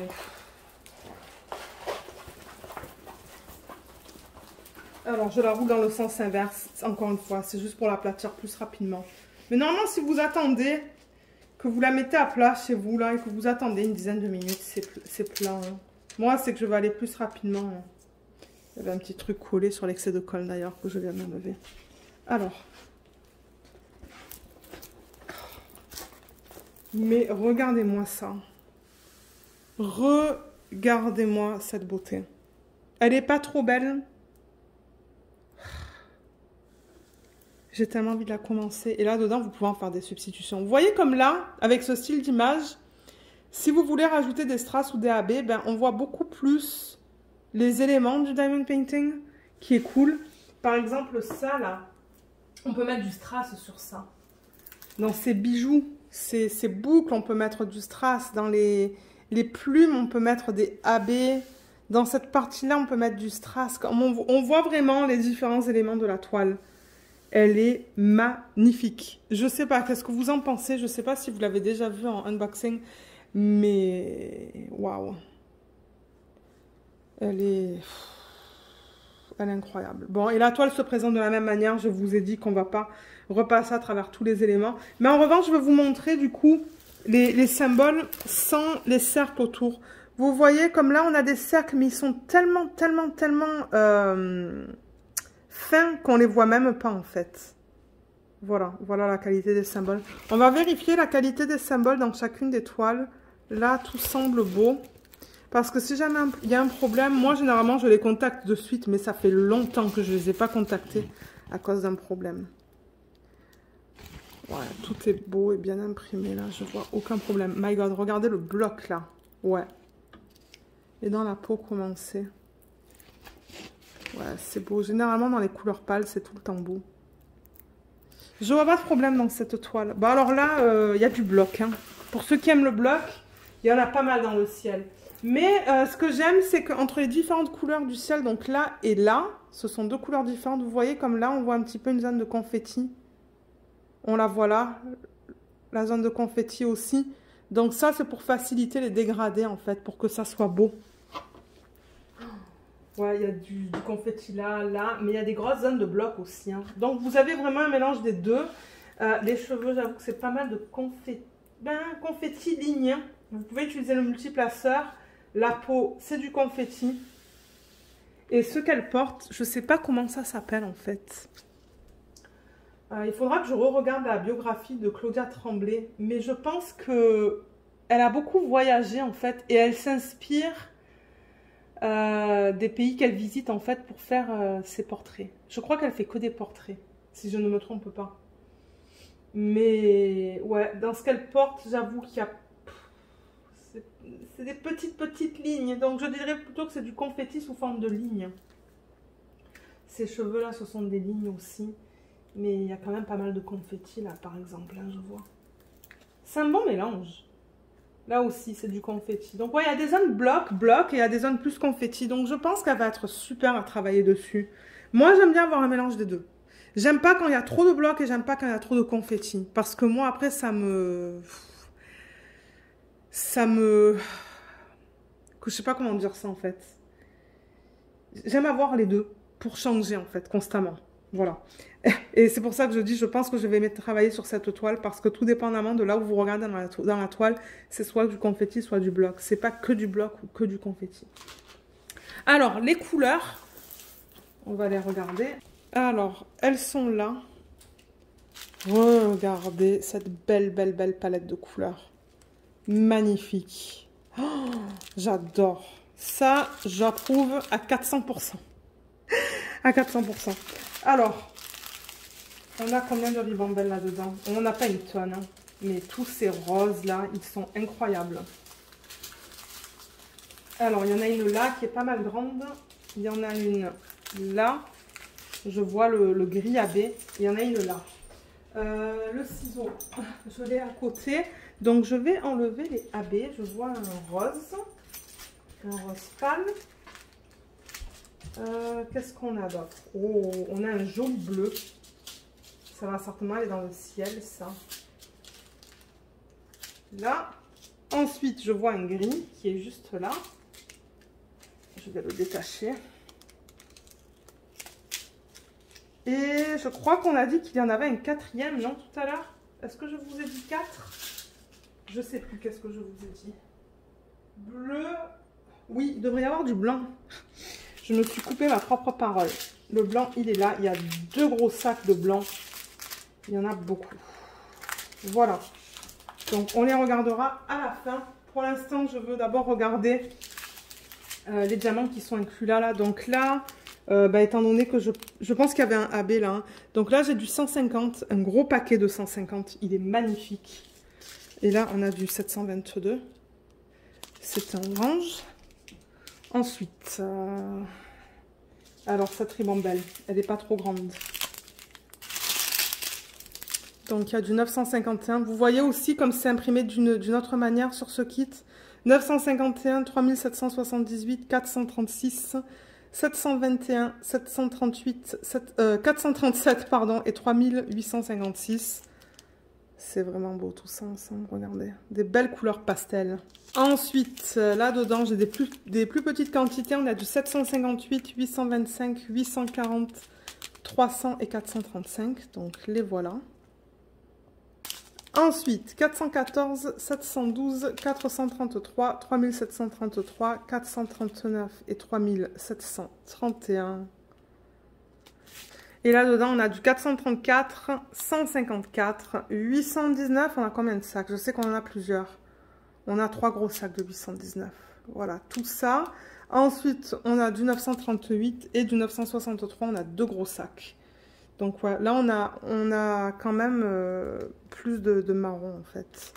alors, je la roule dans le sens inverse. Encore une fois, c'est juste pour l'aplatir plus rapidement. Mais normalement, si vous attendez... que vous la mettez à plat chez vous, là, et que vous attendez une dizaine de minutes, c'est plat. Hein. Moi, c'est que je vais aller plus rapidement. Hein. Il y avait un petit truc collé sur l'excès de colle, d'ailleurs, que je viens d'enlever. Alors. Mais regardez-moi ça. Regardez-moi cette beauté. Elle n'est pas trop belle. J'ai tellement envie de la commencer. Et là, dedans, vous pouvez en faire des substitutions. Vous voyez comme là, avec ce style d'image, si vous voulez rajouter des strass ou des AB, ben, on voit beaucoup plus les éléments du diamond painting, qui est cool. Par exemple, ça, là, on peut mettre du strass sur ça. Dans ces bijoux, ces boucles, on peut mettre du strass. Dans les plumes, on peut mettre des AB. Dans cette partie-là, on peut mettre du strass. On voit vraiment les différents éléments de la toile. Elle est magnifique. Je sais pas, qu'est-ce que vous en pensez? Je sais pas si vous l'avez déjà vu en unboxing, mais waouh. Elle est incroyable. Bon, et la toile se présente de la même manière. Je vous ai dit qu'on va pas repasser à travers tous les éléments. Mais en revanche, je vais vous montrer du coup les symboles sans les cercles autour. Vous voyez, comme là, on a des cercles, mais ils sont tellement fins qu'on les voit même pas en fait. Voilà la qualité des symboles. On va vérifier la qualité des symboles dans chacune des toiles. Là, tout semble beau. Parce que si jamais il y a un problème, moi généralement je les contacte de suite, mais ça fait longtemps que je ne les ai pas contactés à cause d'un problème. Ouais, tout est beau et bien imprimé là, je vois aucun problème. My God, regardez le bloc là. Ouais. Et dans la peau, comment c'est? Ouais, c'est beau. Généralement, dans les couleurs pâles, c'est tout le temps beau. Je vois pas de problème dans cette toile. Bah alors là, il y a du bloc. Hein. Pour ceux qui aiment le bloc, il y en a pas mal dans le ciel. Mais ce que j'aime, c'est qu'entre les différentes couleurs du ciel, donc là et là, ce sont deux couleurs différentes. Vous voyez, comme là, on voit un petit peu une zone de confetti. On la voit là. La zone de confetti aussi. Donc ça, c'est pour faciliter les dégradés, en fait, pour que ça soit beau. Ouais, il y a du confetti là, mais il y a des grosses zones de bloc aussi. Hein. Donc, vous avez vraiment un mélange des deux. Les cheveux, j'avoue que c'est pas mal de confetti ligne. Vous pouvez utiliser le multiplaceur. La peau, c'est du confetti. Et ce qu'elle porte, je sais pas comment ça s'appelle en fait. Il faudra que je re-regarde la biographie de Claudia Tremblay. Mais je pense que elle a beaucoup voyagé en fait. Et elle s'inspire... des pays qu'elle visite en fait pour faire ses portraits. Je crois qu'elle fait que des portraits, si je ne me trompe pas. Mais ouais, dans ce qu'elle porte, j'avoue qu'il y a... c'est des petites lignes. Donc je dirais plutôt que c'est du confetti sous forme de lignes. Ces cheveux là, ce sont des lignes aussi. Mais il y a quand même pas mal de confetti là, par exemple, hein, je vois. C'est un bon mélange. Là aussi, c'est du confetti. Donc, ouais, il y a des zones bloc, et il y a des zones plus confetti. Donc, je pense qu'elle va être super à travailler dessus. Moi, j'aime bien avoir un mélange des deux. J'aime pas quand il y a trop de bloc et j'aime pas quand il y a trop de confetti. Parce que moi, après, ça me... Je sais pas comment dire ça, en fait. J'aime avoir les deux pour changer, en fait, constamment. Voilà. Et c'est pour ça que je dis, je pense que je vais travailler sur cette toile parce que tout dépendamment de là où vous regardez dans la toile, c'est soit du confetti, soit du bloc. C'est pas que du bloc ou que du confetti. Alors, les couleurs, on va les regarder. Alors, elles sont là. Regardez cette belle palette de couleurs. Magnifique. Oh, j'adore. Ça, j'approuve à 400%. À 400%. Alors, on a combien de ribambelles là-dedans? On n'a pas une tonne, hein, mais tous ces roses-là, ils sont incroyables. Alors, il y en a une là qui est pas mal grande. Il y en a une là. Je vois le gris AB. Il y en a une là. Le ciseau, je l'ai à côté. Donc, je vais enlever les AB. Je vois un rose pâle. Qu'est-ce qu'on a d'autre? Oh, on a un jaune bleu. Ça va certainement aller dans le ciel, ça. Là. Ensuite, je vois un gris qui est juste là. Je vais le détacher. Et je crois qu'on a dit qu'il y en avait un quatrième, non, tout à l'heure? Est-ce que je vous ai dit 4? Je sais plus qu'est-ce que je vous ai dit. Bleu. Oui, il devrait y avoir du blanc. Je me suis coupé ma propre parole. Le blanc, il est là. Il y a 2 gros sacs de blanc. Il y en a beaucoup. Voilà. Donc, on les regardera à la fin. Pour l'instant, je veux d'abord regarder les diamants qui sont inclus là. Donc là, étant donné que je pense qu'il y avait un AB là. Hein. Donc là, j'ai du 150. Un gros paquet de 150. Il est magnifique. Et là, on a du 722. C'est un orange. Ensuite, alors cette ribambelle, elle n'est pas trop grande. Donc il y a du 951. Vous voyez aussi comme c'est imprimé d'une autre manière sur ce kit. 951, 3778, 436, 721, 738, 437 pardon, et 3856. C'est vraiment beau tout ça ensemble, regardez. Des belles couleurs pastel. Ensuite, là-dedans, j'ai des plus petites quantités. On a du 758, 825, 840, 300 et 435. Donc, les voilà. Ensuite, 414, 712, 433, 3733, 439 et 3731. Et là-dedans, on a du 434, 154, 819. On a combien de sacs? Je sais qu'on en a plusieurs. On a 3 gros sacs de 819. Voilà, tout ça. Ensuite, on a du 938 et du 963. On a 2 gros sacs. Donc, ouais, là, on a quand même plus de marron, en fait.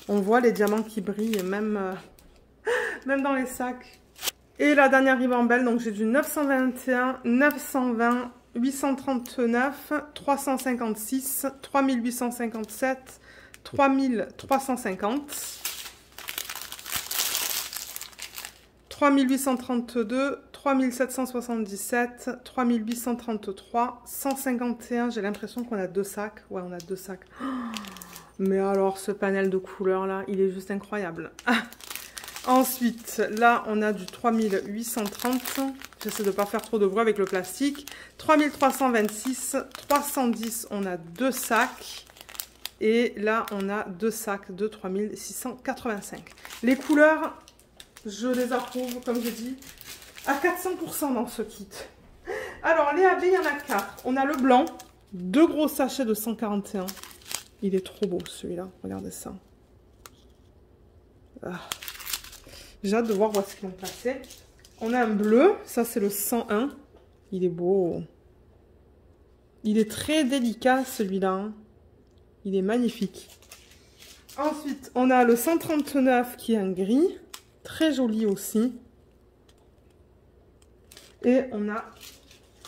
On voit les diamants qui brillent, même dans les sacs. Et la dernière ribambelle, donc j'ai du 921, 920, 839, 356, 3857, 3350, 3832, 3777, 3833, 151. J'ai l'impression qu'on a 2 sacs. Ouais, on a 2 sacs. Oh, mais alors, ce panel de couleurs là, il est juste incroyable. Ah. Ensuite, là, on a du 3830. J'essaie de ne pas faire trop de bruit avec le plastique. 3326, 310, on a 2 sacs. Et là, on a 2 sacs de 3685. Les couleurs, je les approuve, comme j'ai dit, à 400% dans ce kit. Alors, les AB, il y en a 4. On a le blanc, 2 gros sachets de 141. Il est trop beau, celui-là. Regardez ça. Ah. J'ai hâte de voir où est-ce qu'ils l'ont placé. On a un bleu, ça c'est le 101. Il est beau. Il est très délicat celui-là. Hein. Il est magnifique. Ensuite, on a le 139 qui est un gris. Très joli aussi. Et on a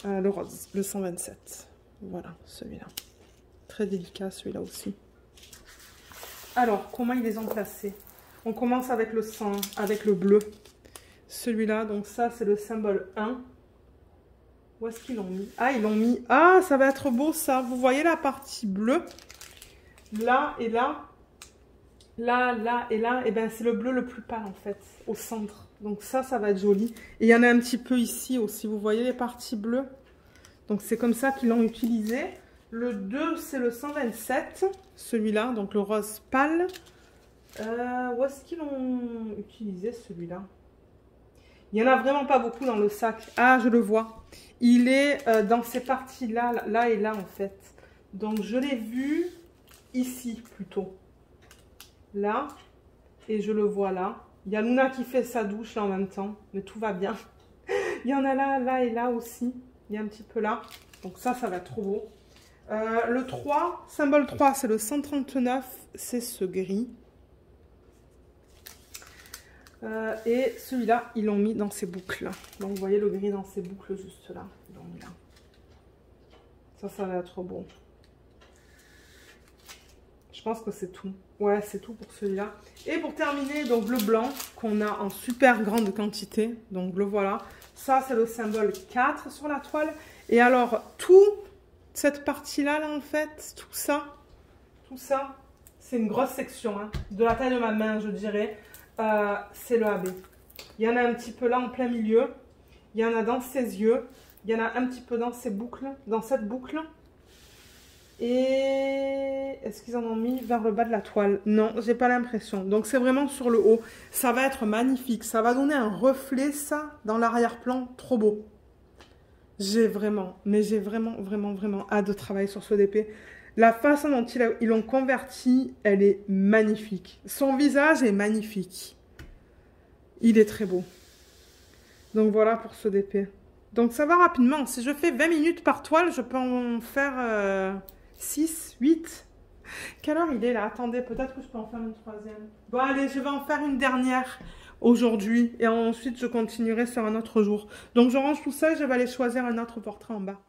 le rose, le 127. Voilà, celui-là. Très délicat celui-là aussi. Alors, comment ils les ont placés? On commence avec le 100, avec le bleu. Celui-là, donc ça, c'est le symbole 1. Où est-ce qu'ils l'ont mis? Ah, ils l'ont mis... Ah, ça va être beau, ça. Vous voyez la partie bleue? Là et là. Là, là et là. Et bien, c'est le bleu le plus pâle, en fait, au centre. Donc ça, ça va être joli. Et il y en a un petit peu ici aussi. Vous voyez les parties bleues? Donc, c'est comme ça qu'ils l'ont utilisé. Le 2, c'est le 127. Celui-là, donc le rose pâle. Où est-ce qu'ils l'ont utilisé celui-là? Il n'y en a vraiment pas beaucoup dans le sac. Ah, je le vois. Il est dans ces parties-là, là et là en fait. Donc, je l'ai vu ici, plutôt. Là. Et je le vois là. Il y a Luna qui fait sa douche là en même temps. Mais tout va bien. Il y en a là, là et là aussi. Il y a un petit peu là. Donc ça va être trop beau. Le 3, symbole 3, c'est le 139. C'est ce gris. Et celui-là, ils l'ont mis dans ses boucles. Donc vous voyez le gris dans ses boucles juste là. Donc là. Ça va être trop beau. Je pense que c'est tout. Ouais, c'est tout pour celui-là. Et pour terminer, donc le blanc qu'on a en super grande quantité. Donc le voilà. Ça, c'est le symbole 4 sur la toile. Et alors, toute cette partie-là, là, en fait, tout ça, c'est une grosse section. Hein, de la taille de ma main, je dirais. C'est le AB. Il y en a un petit peu là en plein milieu. Il y en a dans ses yeux. Il y en a un petit peu dans ses boucles, dans cette boucle. Et est-ce qu'ils en ont mis vers le bas de la toile? Non, j'ai pas l'impression. Donc c'est vraiment sur le haut. Ça va être magnifique. Ça va donner un reflet, ça, dans l'arrière-plan. Trop beau. J'ai vraiment hâte de travailler sur ce DP. La façon dont ils l'ont converti, elle est magnifique. Son visage est magnifique. Il est très beau. Donc voilà pour ce DP. Donc ça va rapidement. Si je fais 20 minutes par toile, je peux en faire 6, 8. Quelle heure il est là? Attendez, peut-être que je peux en faire une troisième. Bon allez, je vais en faire une dernière aujourd'hui. Et ensuite, je continuerai sur un autre jour. Donc je range tout ça et je vais aller choisir un autre portrait en bas.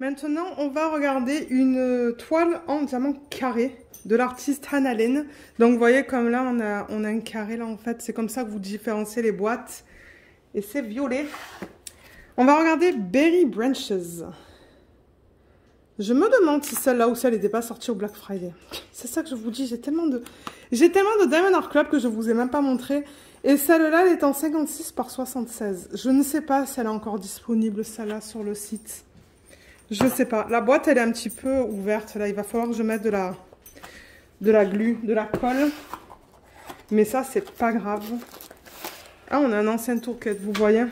Maintenant, on va regarder une toile en diamant carré de l'artiste Hannah Lane. Donc vous voyez comme là, on a un carré là en fait. C'est comme ça que vous différenciez les boîtes. Et c'est violet. On va regarder Berry Branches. Je me demande si celle-là ou si elle n'était pas sortie au Black Friday. C'est ça que je vous dis, j'ai tellement de Diamond Art Club que je vous ai même pas montré. Et celle-là, elle est en 56 par 76. Je ne sais pas si elle est encore disponible, celle-là, sur le site. Je sais pas. La boîte, elle est un petit peu ouverte. Là, il va falloir que je mette de la glu, de la colle. Mais ça, c'est pas grave. Ah, on a un ancien tourquette, vous voyez?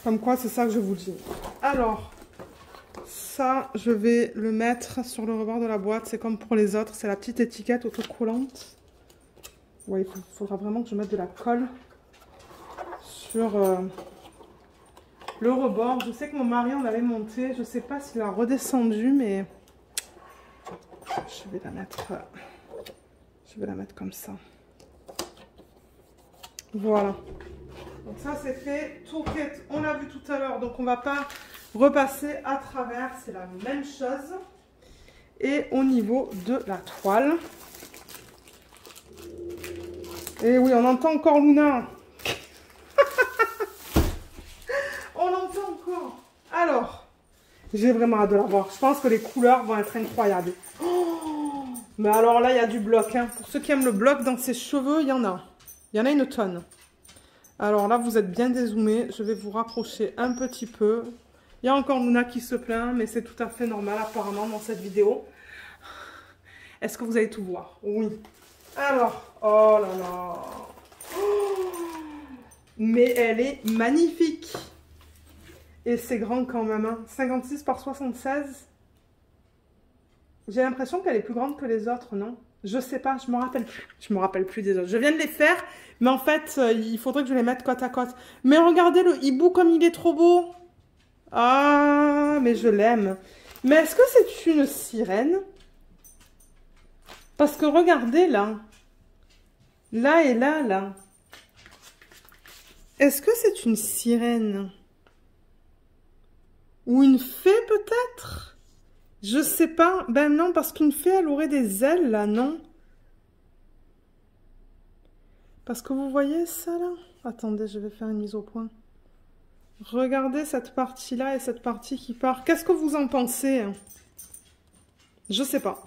Comme quoi, c'est ça que je vous dis. Alors, ça, je vais le mettre sur le rebord de la boîte. C'est comme pour les autres. C'est la petite étiquette autocollante. Ouais, il faudra vraiment que je mette de la colle sur le rebord. Je sais que mon mari en avait monté. Je ne sais pas s'il a redescendu, mais je vais la mettre comme ça. Voilà. Donc ça c'est fait. Tourquette, on l'a vu tout à l'heure, donc on ne va pas repasser à travers. C'est la même chose. Et au niveau de la toile. Et oui, on entend encore Luna. On l'entend encore. Alors, j'ai vraiment hâte de la voir. Je pense que les couleurs vont être incroyables. Oh, mais alors là, il y a du bloc. Hein. Pour ceux qui aiment le bloc dans ses cheveux, il y en a. Il y en a une tonne. Alors là, vous êtes bien dézoomé. Je vais vous rapprocher un petit peu. Il y a encore Luna qui se plaint, mais c'est tout à fait normal apparemment dans cette vidéo. Est-ce que vous allez tout voir? Oui. Alors, oh là là. Oh, mais elle est magnifique. Et c'est grand quand même. Hein. 56 par 76. J'ai l'impression qu'elle est plus grande que les autres, non? Je sais pas, je me rappelle plus. Je me rappelle plus des autres. Je viens de les faire, mais en fait, il faudrait que je les mette côte à côte. Mais regardez le hibou comme il est trop beau. Ah, mais je l'aime. Mais est-ce que c'est une sirène? Parce que regardez là. Là et là, là. Est-ce que c'est une sirène? Ou une fée peut-être? Je sais pas. Ben non, parce qu'une fée, elle aurait des ailes là, non? Parce que vous voyez ça là? Attendez, je vais faire une mise au point. Regardez cette partie-là et cette partie qui part. Qu'est-ce que vous en pensez? Je sais pas.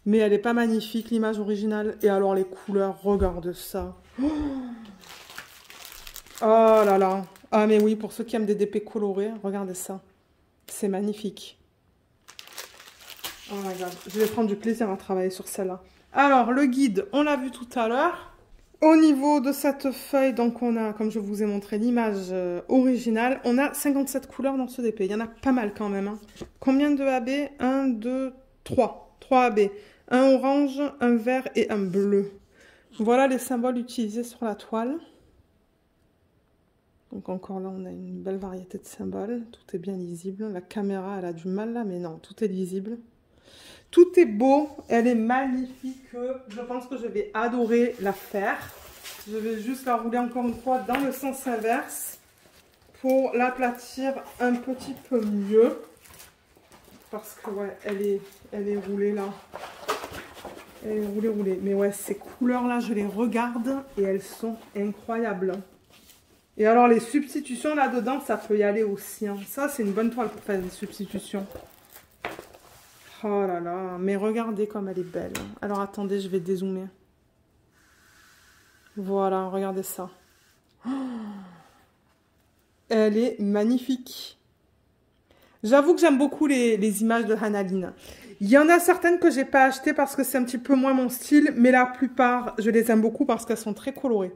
Mais elle est pas magnifique, l'image originale. Et alors les couleurs, regarde ça. Oh là là. Ah mais oui, pour ceux qui aiment des DP colorés, regardez ça. C'est magnifique. Oh my god. Je vais prendre du plaisir à travailler sur celle-là. Alors, le guide, on l'a vu tout à l'heure. Au niveau de cette feuille, donc on a, comme je vous ai montré l'image originale, on a 57 couleurs dans ce DP. Il y en a pas mal quand même. Hein. Combien de AB? 1, 2, 3. 3 AB. Un orange, un vert et un bleu. Voilà les symboles utilisés sur la toile. Donc encore là, on a une belle variété de symboles. Tout est bien lisible. La caméra, elle a du mal là, mais non, tout est lisible. Tout est beau, elle est magnifique. Je pense que je vais adorer la faire. Je vais juste la rouler encore une fois dans le sens inverse pour l'aplatir un petit peu mieux. Parce que ouais, elle est roulée là. Elle est roulée. Mais ouais, ces couleurs là, je les regarde et elles sont incroyables. Et alors les substitutions là-dedans, ça peut y aller aussi. Hein. Ça, c'est une bonne toile pour faire des substitutions. Oh là là, mais regardez comme elle est belle. Alors attendez, je vais dézoomer. Voilà, regardez ça. Oh, elle est magnifique. J'avoue que j'aime beaucoup les images de Hannah-Lynn. Il y en a certaines que j'ai pas achetées parce que c'est un petit peu moins mon style, mais la plupart, je les aime beaucoup parce qu'elles sont très colorées.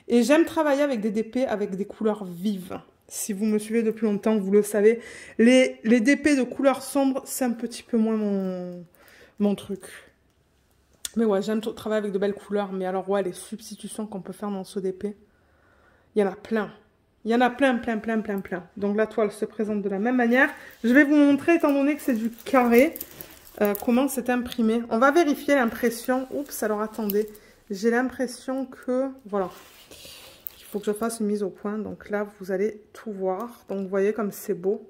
Et j'aime travailler avec des DP avec des couleurs vives. Si vous me suivez depuis longtemps, vous le savez. Les DP de couleurs sombres, c'est un petit peu moins mon truc. Mais ouais, j'aime travailler avec de belles couleurs. Mais alors, ouais, les substitutions qu'on peut faire dans ce DP, il y en a plein. Il y en a plein. Donc la toile se présente de la même manière. Je vais vous montrer, étant donné que c'est du carré, comment c'est imprimé. On va vérifier l'impression. Oups, alors attendez. J'ai l'impression que... Voilà. Il faut que je fasse une mise au point. Donc là, vous allez tout voir. Donc vous voyez comme c'est beau.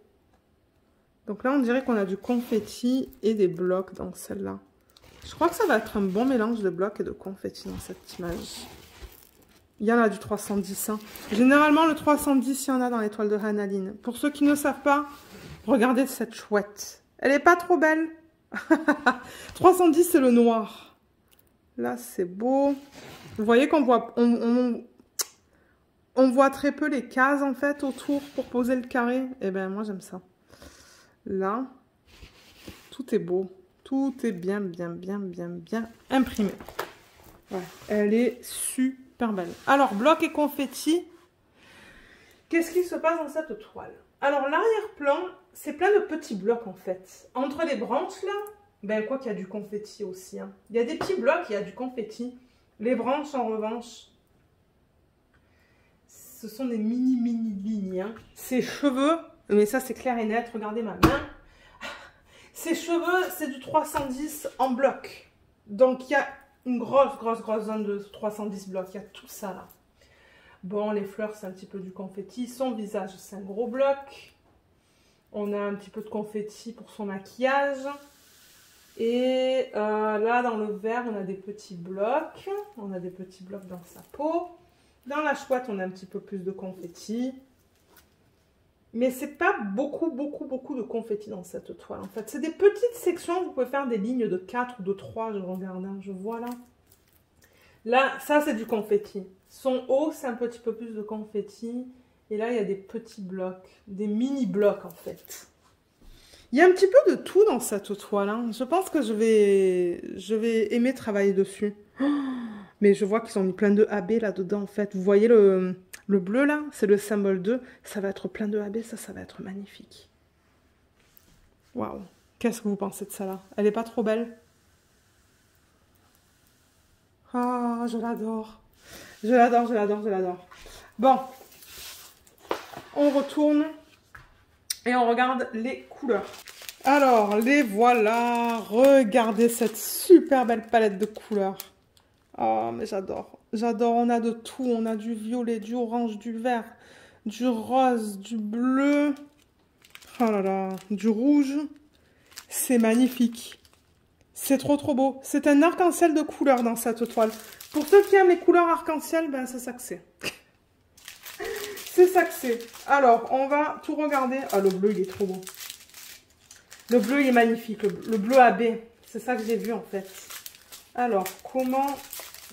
Donc là, on dirait qu'on a du confetti et des blocs dans celle-là. Je crois que ça va être un bon mélange de blocs et de confetti dans cette image. Il y en a du 310. Hein. Généralement, le 310, il y en a dans les toiles de Hannah-Lynn. Pour ceux qui ne savent pas, regardez cette chouette. Elle n'est pas trop belle. 310, c'est le noir. Là, c'est beau. Vous voyez qu'on voit... On voit très peu les cases, en fait, autour pour poser le carré. Eh bien, moi, j'aime ça. Là, tout est beau. Tout est bien imprimé. Ouais, elle est super belle. Alors, bloc et confetti. Qu'est-ce qui se passe dans cette toile? Alors, l'arrière-plan, c'est plein de petits blocs, en fait. Entre les branches, là, ben, quoi qu'il y a du confetti aussi. Hein. Il y a des petits blocs, il y a du confetti. Les branches, en revanche... Ce sont des mini lignes. Hein. Ces cheveux, mais ça c'est clair et net, regardez ma main. Ces cheveux, c'est du 310 en bloc. Donc il y a une grosse zone de 310 blocs. Il y a tout ça là. Bon, les fleurs, c'est un petit peu du confetti. Son visage, c'est un gros bloc. On a un petit peu de confetti pour son maquillage. Et là, dans le vert, on a des petits blocs. On a des petits blocs dans sa peau. Dans la chouette, on a un petit peu plus de confetti. Mais c'est pas beaucoup de confetti dans cette toile. En fait, c'est des petites sections. Vous pouvez faire des lignes de 4 ou de 3. Je regarde, hein, je vois là. Là, ça, c'est du confetti. Son haut, c'est un petit peu plus de confetti. Et là, il y a des petits blocs. Des mini-blocs, en fait. Il y a un petit peu de tout dans cette toile. Hein. Je pense que je vais aimer travailler dessus. Oh, mais je vois qu'ils ont mis plein de AB là-dedans, en fait. Vous voyez le bleu, là? C'est le symbole 2. Ça va être plein de AB. Ça va être magnifique. Waouh! Qu'est-ce que vous pensez de ça, là? Elle n'est pas trop belle? Ah, je l'adore. Je l'adore. Bon. On retourne et on regarde les couleurs. Alors, les voilà. Regardez cette super belle palette de couleurs. Oh, mais j'adore. J'adore. On a de tout. On a du violet, du orange, du vert, du rose, du bleu. Oh là là. Du rouge. C'est magnifique. C'est trop beau. C'est un arc-en-ciel de couleurs dans cette toile. Pour ceux qui aiment les couleurs arc-en-ciel, ben c'est ça que c'est. C'est ça que c'est. Alors, on va tout regarder. Ah, le bleu, il est trop beau. Le bleu, il est magnifique. Le bleu AB. C'est ça que j'ai vu, en fait. Alors, comment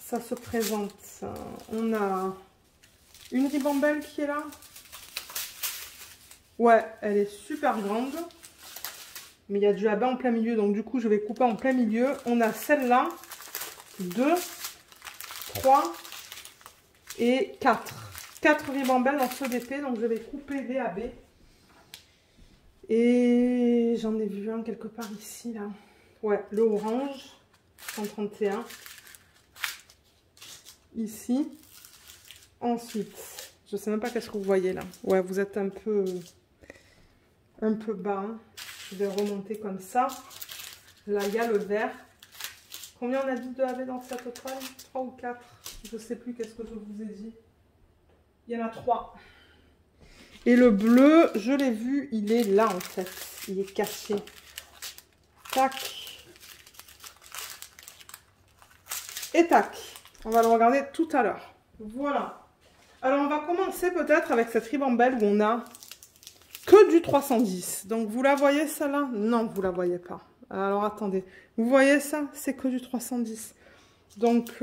ça se présente? On a une ribambelle qui est là. Ouais, elle est super grande. Mais il y a du AB en plein milieu. Donc, du coup, je vais couper en plein milieu. On a celle-là. 2, 3, et 4. 4 ribambelles dans ce DP, donc je vais couper les AB. Et j'en ai vu un quelque part ici, là. Ouais, le orange, 131. Ici. Ensuite, je sais même pas qu'est-ce que vous voyez là. Ouais, vous êtes un peu bas. Hein. Je vais remonter comme ça. Là, il y a le vert. Combien on a dit de AB dans cette toile? 3 ou 4? Je sais plus qu'est-ce que je vous ai dit. Il y en a 3. Et le bleu, je l'ai vu, il est là en fait. Il est caché. Tac. Et tac. On va le regarder tout à l'heure. Voilà. Alors on va commencer peut-être avec cette ribambelle où on a que du 310. Donc vous la voyez celle-là? Non, vous la voyez pas. Alors attendez. Vous voyez ça? C'est que du 310. Donc...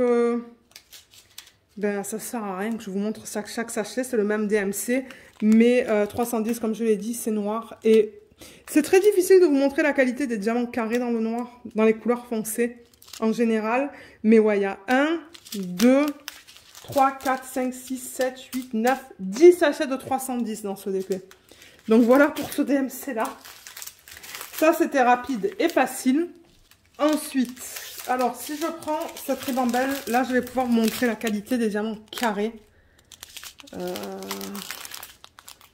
ben, ça sert à rien que je vous montre chaque sachet, c'est le même DMC, mais 310, comme je l'ai dit, c'est noir. Et c'est très difficile de vous montrer la qualité des diamants carrés dans le noir, dans les couleurs foncées en général. Mais ouais, il y a 1, 2, 3, 4, 5, 6, 7, 8, 9, 10 sachets de 310 dans ce DP. Donc voilà pour ce DMC là. Ça, c'était rapide et facile. Ensuite... alors, si je prends cette ribambelle, là, je vais pouvoir vous montrer la qualité des diamants carrés.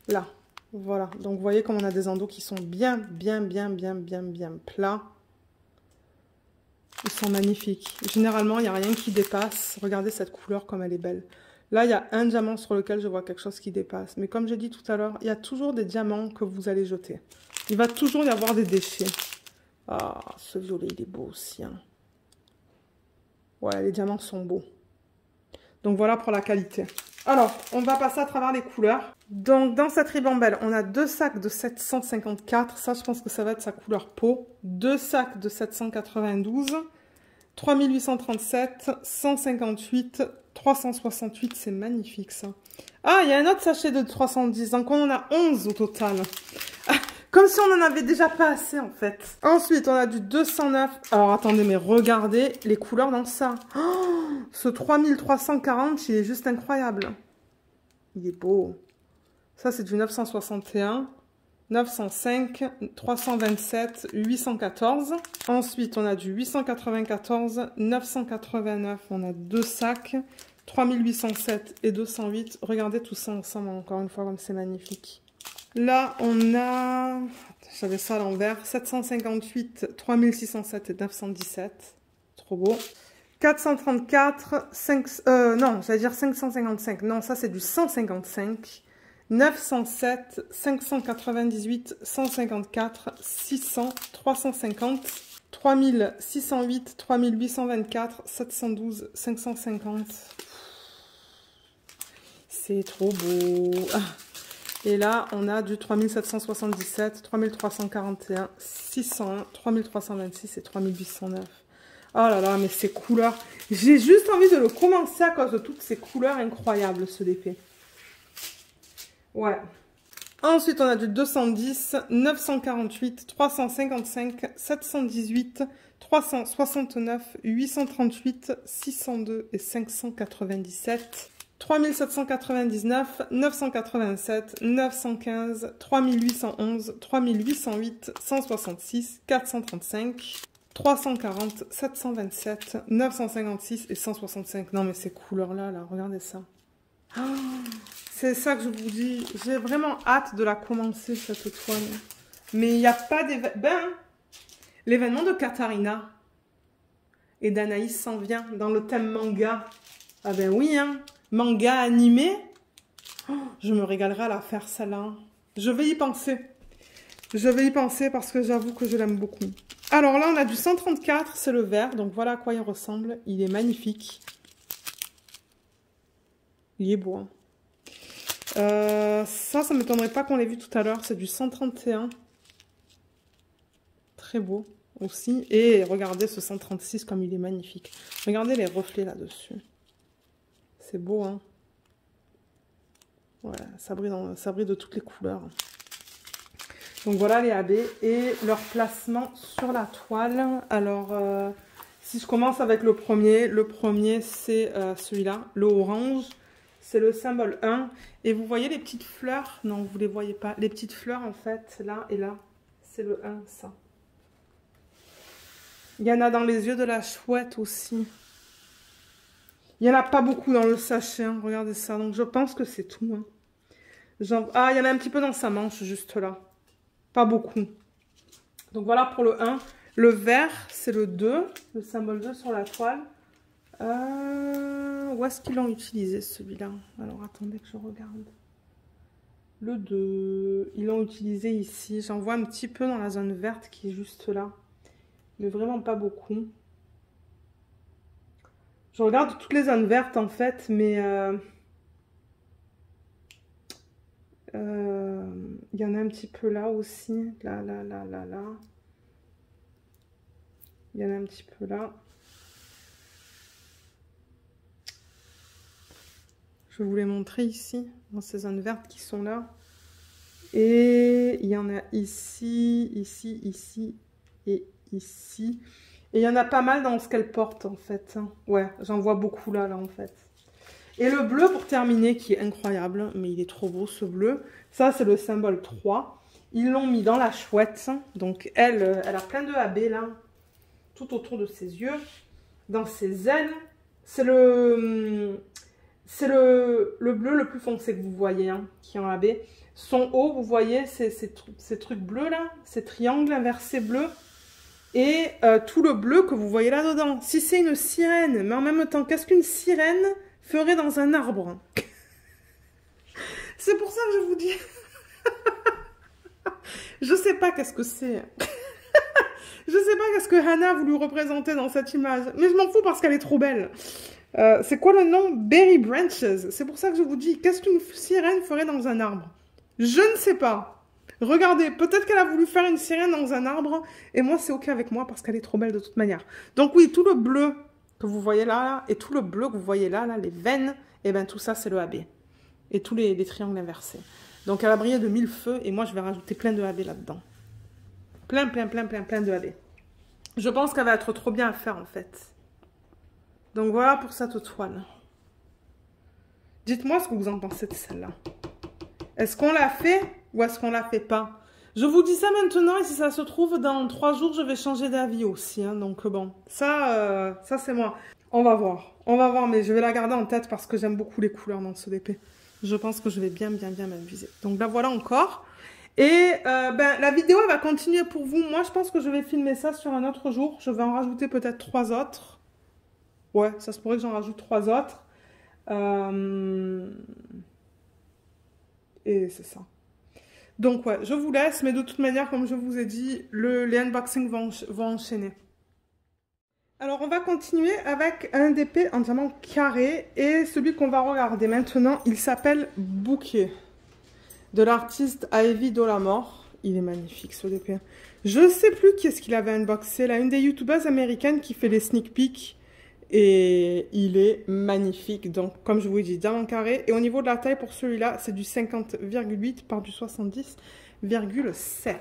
Là, voilà. Donc, vous voyez comme on a des endos qui sont bien plats. Ils sont magnifiques. Généralement, il n'y a rien qui dépasse. Regardez cette couleur comme elle est belle. Là, il y a un diamant sur lequel je vois quelque chose qui dépasse. Mais comme j'ai dit tout à l'heure, il y a toujours des diamants que vous allez jeter. Il va toujours y avoir des déchets. Ah, ce violet, il est beau aussi, hein. Ouais, les diamants sont beaux. Donc voilà pour la qualité. Alors, on va passer à travers les couleurs. Donc, dans cette ribambelle, on a 2 sacs de 754. Ça, je pense que ça va être sa couleur peau. 2 sacs de 792. 3837. 158. 368. C'est magnifique, ça. Ah, il y a un autre sachet de 310. Donc, on en a 11 au total. Comme si on n'en avait déjà pas assez, en fait. Ensuite, on a du 209. Alors, attendez, mais regardez les couleurs dans ça. Oh, ce 3340, il est juste incroyable. Il est beau. Ça, c'est du 961, 905, 327, 814. Ensuite, on a du 894, 989. On a 2 sacs. 3807 et 208. Regardez tout ça ensemble, encore une fois, comme c'est magnifique. Là, on a, j'avais ça à l'envers, 758, 3607 et 917. Trop beau. 434, non, j'allais dire 555. Non, ça, c'est du 155. 907, 598, 154, 600, 350, 3608, 3824, 712, 550. C'est trop beau. Et là, on a du 3777, 3341, 601, 3326 et 3809. Oh là là, mais ces couleurs. J'ai juste envie de le commencer à cause de toutes ces couleurs incroyables, ce DP. Ouais. Ensuite, on a du 210, 948, 355, 718, 369, 838, 602 et 597. 3799, 987, 915, 3811, 3808, 166, 435, 340, 727, 956 et 165. Non mais ces couleurs-là, là, regardez ça. Oh, c'est ça que je vous dis. J'ai vraiment hâte de la commencer, cette toile. Mais il n'y a pas d'événement. Ben, l'événement de Katharina et d'Anaïs s'en vient dans le thème manga. Ah ben oui, hein. Manga animé. Oh, je me régalerai à la faire, celle-là. Je vais y penser. Je vais y penser parce que j'avoue que je l'aime beaucoup. Alors là, on a du 134, c'est le vert. Donc voilà à quoi il ressemble. Il est magnifique. Il est beau. Hein. Ça ne m'étonnerait pas qu'on l'ait vu tout à l'heure. C'est du 131. Très beau aussi. Et regardez ce 136 comme il est magnifique. Regardez les reflets là-dessus. C'est beau, hein. Ouais, ça brille de toutes les couleurs. Donc voilà les AB et leur placement sur la toile. Alors, si je commence avec le premier c'est celui-là, le orange. c'est le symbole 1. Et vous voyez les petites fleurs? Non, vous ne les voyez pas. Les petites fleurs, en fait, là et là, c'est le 1, ça. Il y en a dans les yeux de la chouette aussi. Il n'y en a pas beaucoup dans le sachet, hein. Regardez ça. Donc, je pense que c'est tout. Hein. Genre... Ah, il y en a un petit peu dans sa manche, juste là. Pas beaucoup. Donc, voilà pour le 1. Le vert, c'est le 2. Le symbole 2 sur la toile. Où est-ce qu'ils l'ont utilisé, celui-là? Alors, attendez que je regarde. Le 2. Ils l'ont utilisé ici. J'en vois un petit peu dans la zone verte qui est juste là. Mais vraiment pas beaucoup. Je regarde toutes les zones vertes en fait, mais il y en a un petit peu là aussi. Là. Il y en a un petit peu là. Je vais vous les montrer ici, dans ces zones vertes qui sont là. Et il y en a ici, ici et ici. Et il y en a pas mal dans ce qu'elle porte en fait. Ouais, j'en vois beaucoup là en fait. Et le bleu pour terminer qui est incroyable, mais il est trop beau ce bleu. Ça c'est le symbole 3. Ils l'ont mis dans la chouette. Donc elle a plein de AB là, tout autour de ses yeux, dans ses ailes. C'est le bleu le plus foncé que vous voyez, hein, qui est en AB. Son haut, vous voyez, ces trucs bleus là, ces triangles inversés bleus. Et tout le bleu que vous voyez là-dedans. Si c'est une sirène, mais en même temps, qu'est-ce qu'une sirène ferait dans un arbre? C'est pour ça que je vous dis. Je sais pas qu'est-ce que c'est. Je sais pas qu'est-ce que Hannah a voulu représenter dans cette image. Mais je m'en fous parce qu'elle est trop belle. C'est quoi le nom? Berry Branches. C'est pour ça que je vous dis, qu'est-ce qu'une sirène ferait dans un arbre? Je ne sais pas. Regardez, peut-être qu'elle a voulu faire une sirène dans un arbre, et moi c'est ok avec moi parce qu'elle est trop belle de toute manière. Donc oui, tout le bleu que vous voyez là, et tout le bleu que vous voyez là, les veines, et bien tout ça c'est le AB. Et tous les triangles inversés. Donc elle a brillé de 1000 feux, et moi je vais rajouter plein de AB là-dedans. Plein de AB. Je pense qu'elle va être trop bien à faire en fait. Donc voilà pour cette toile. Dites-moi ce que vous en pensez de celle-là. Est-ce qu'on l'a fait ou est-ce qu'on l'a fait pas? Je vous dis ça maintenant et si ça se trouve, dans 3 jours, je vais changer d'avis aussi. Hein, donc bon, ça c'est moi. On va voir, mais je vais la garder en tête parce que j'aime beaucoup les couleurs dans ce DP. Je pense que je vais bien m'amuser. Donc là, voilà encore. Et la vidéo, elle va continuer pour vous. Moi, je pense que je vais filmer ça sur un autre jour. Je vais en rajouter peut-être 3 autres. Ouais, ça se pourrait que j'en rajoute 3 autres. Et c'est ça. Donc ouais, je vous laisse, mais de toute manière, comme je vous ai dit, les unboxings vont enchaîner. Alors on va continuer avec un DP en diamant carré, et celui qu'on va regarder maintenant, il s'appelle Bouquet, de l'artiste Ivy Dolamore. Il est magnifique ce DP. Je sais plus qui est-ce qu'il avait unboxé, là, une des youtubeuses américaines qui fait les sneak peeks. Et il est magnifique. Donc, comme je vous ai dit, diamant carré. Et au niveau de la taille, pour celui-là, c'est du 50,8 par du 70,7.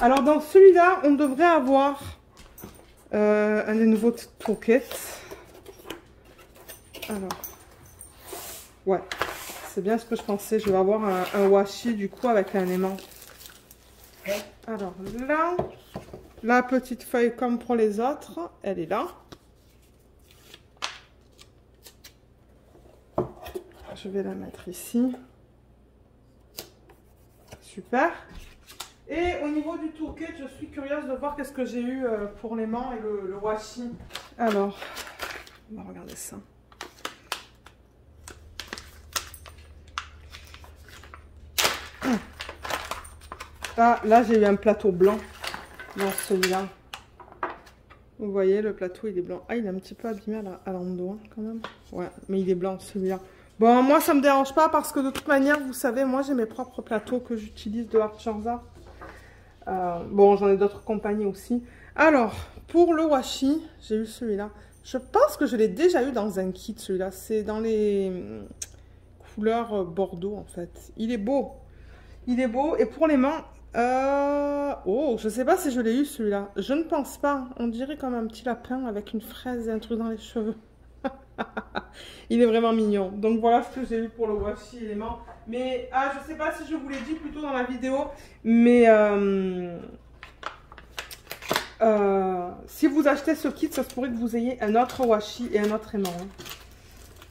Alors, dans celui-là, on devrait avoir un des nouveaux toolkits. Alors, ouais, c'est bien ce que je pensais. Je vais avoir un washi, du coup, avec un aimant. Alors, là, la petite feuille, comme pour les autres, elle est là. Je vais la mettre ici. Super. Et au niveau du toolkit, je suis curieuse de voir qu'est-ce que j'ai eu pour l'aimant et le washi. Alors, on va regarder ça. Là j'ai eu un plateau blanc dans celui-là. Vous voyez, le plateau, il est blanc. Ah, il est un petit peu abîmé à l'endroit, quand même. Ouais, mais il est blanc, celui-là. Bon, moi, ça me dérange pas parce que de toute manière, vous savez, moi, j'ai mes propres plateaux que j'utilise de Artjanza. Bon, j'en ai d'autres compagnies aussi. Alors, pour le washi, j'ai eu celui-là. Je pense que je l'ai déjà eu dans un kit, celui-là. C'est dans les couleurs bordeaux, en fait. Il est beau. Il est beau. Et pour les mains, oh, je sais pas si je l'ai eu, celui-là. Je ne pense pas. On dirait comme un petit lapin avec une fraise et un truc dans les cheveux. Il est vraiment mignon. Donc voilà ce que j'ai eu pour le washi élément. Mais je sais pas si je vous l'ai dit plus tôt dans la vidéo, mais si vous achetez ce kit, ça se pourrait que vous ayez un autre washi et un autre aimant. Hein.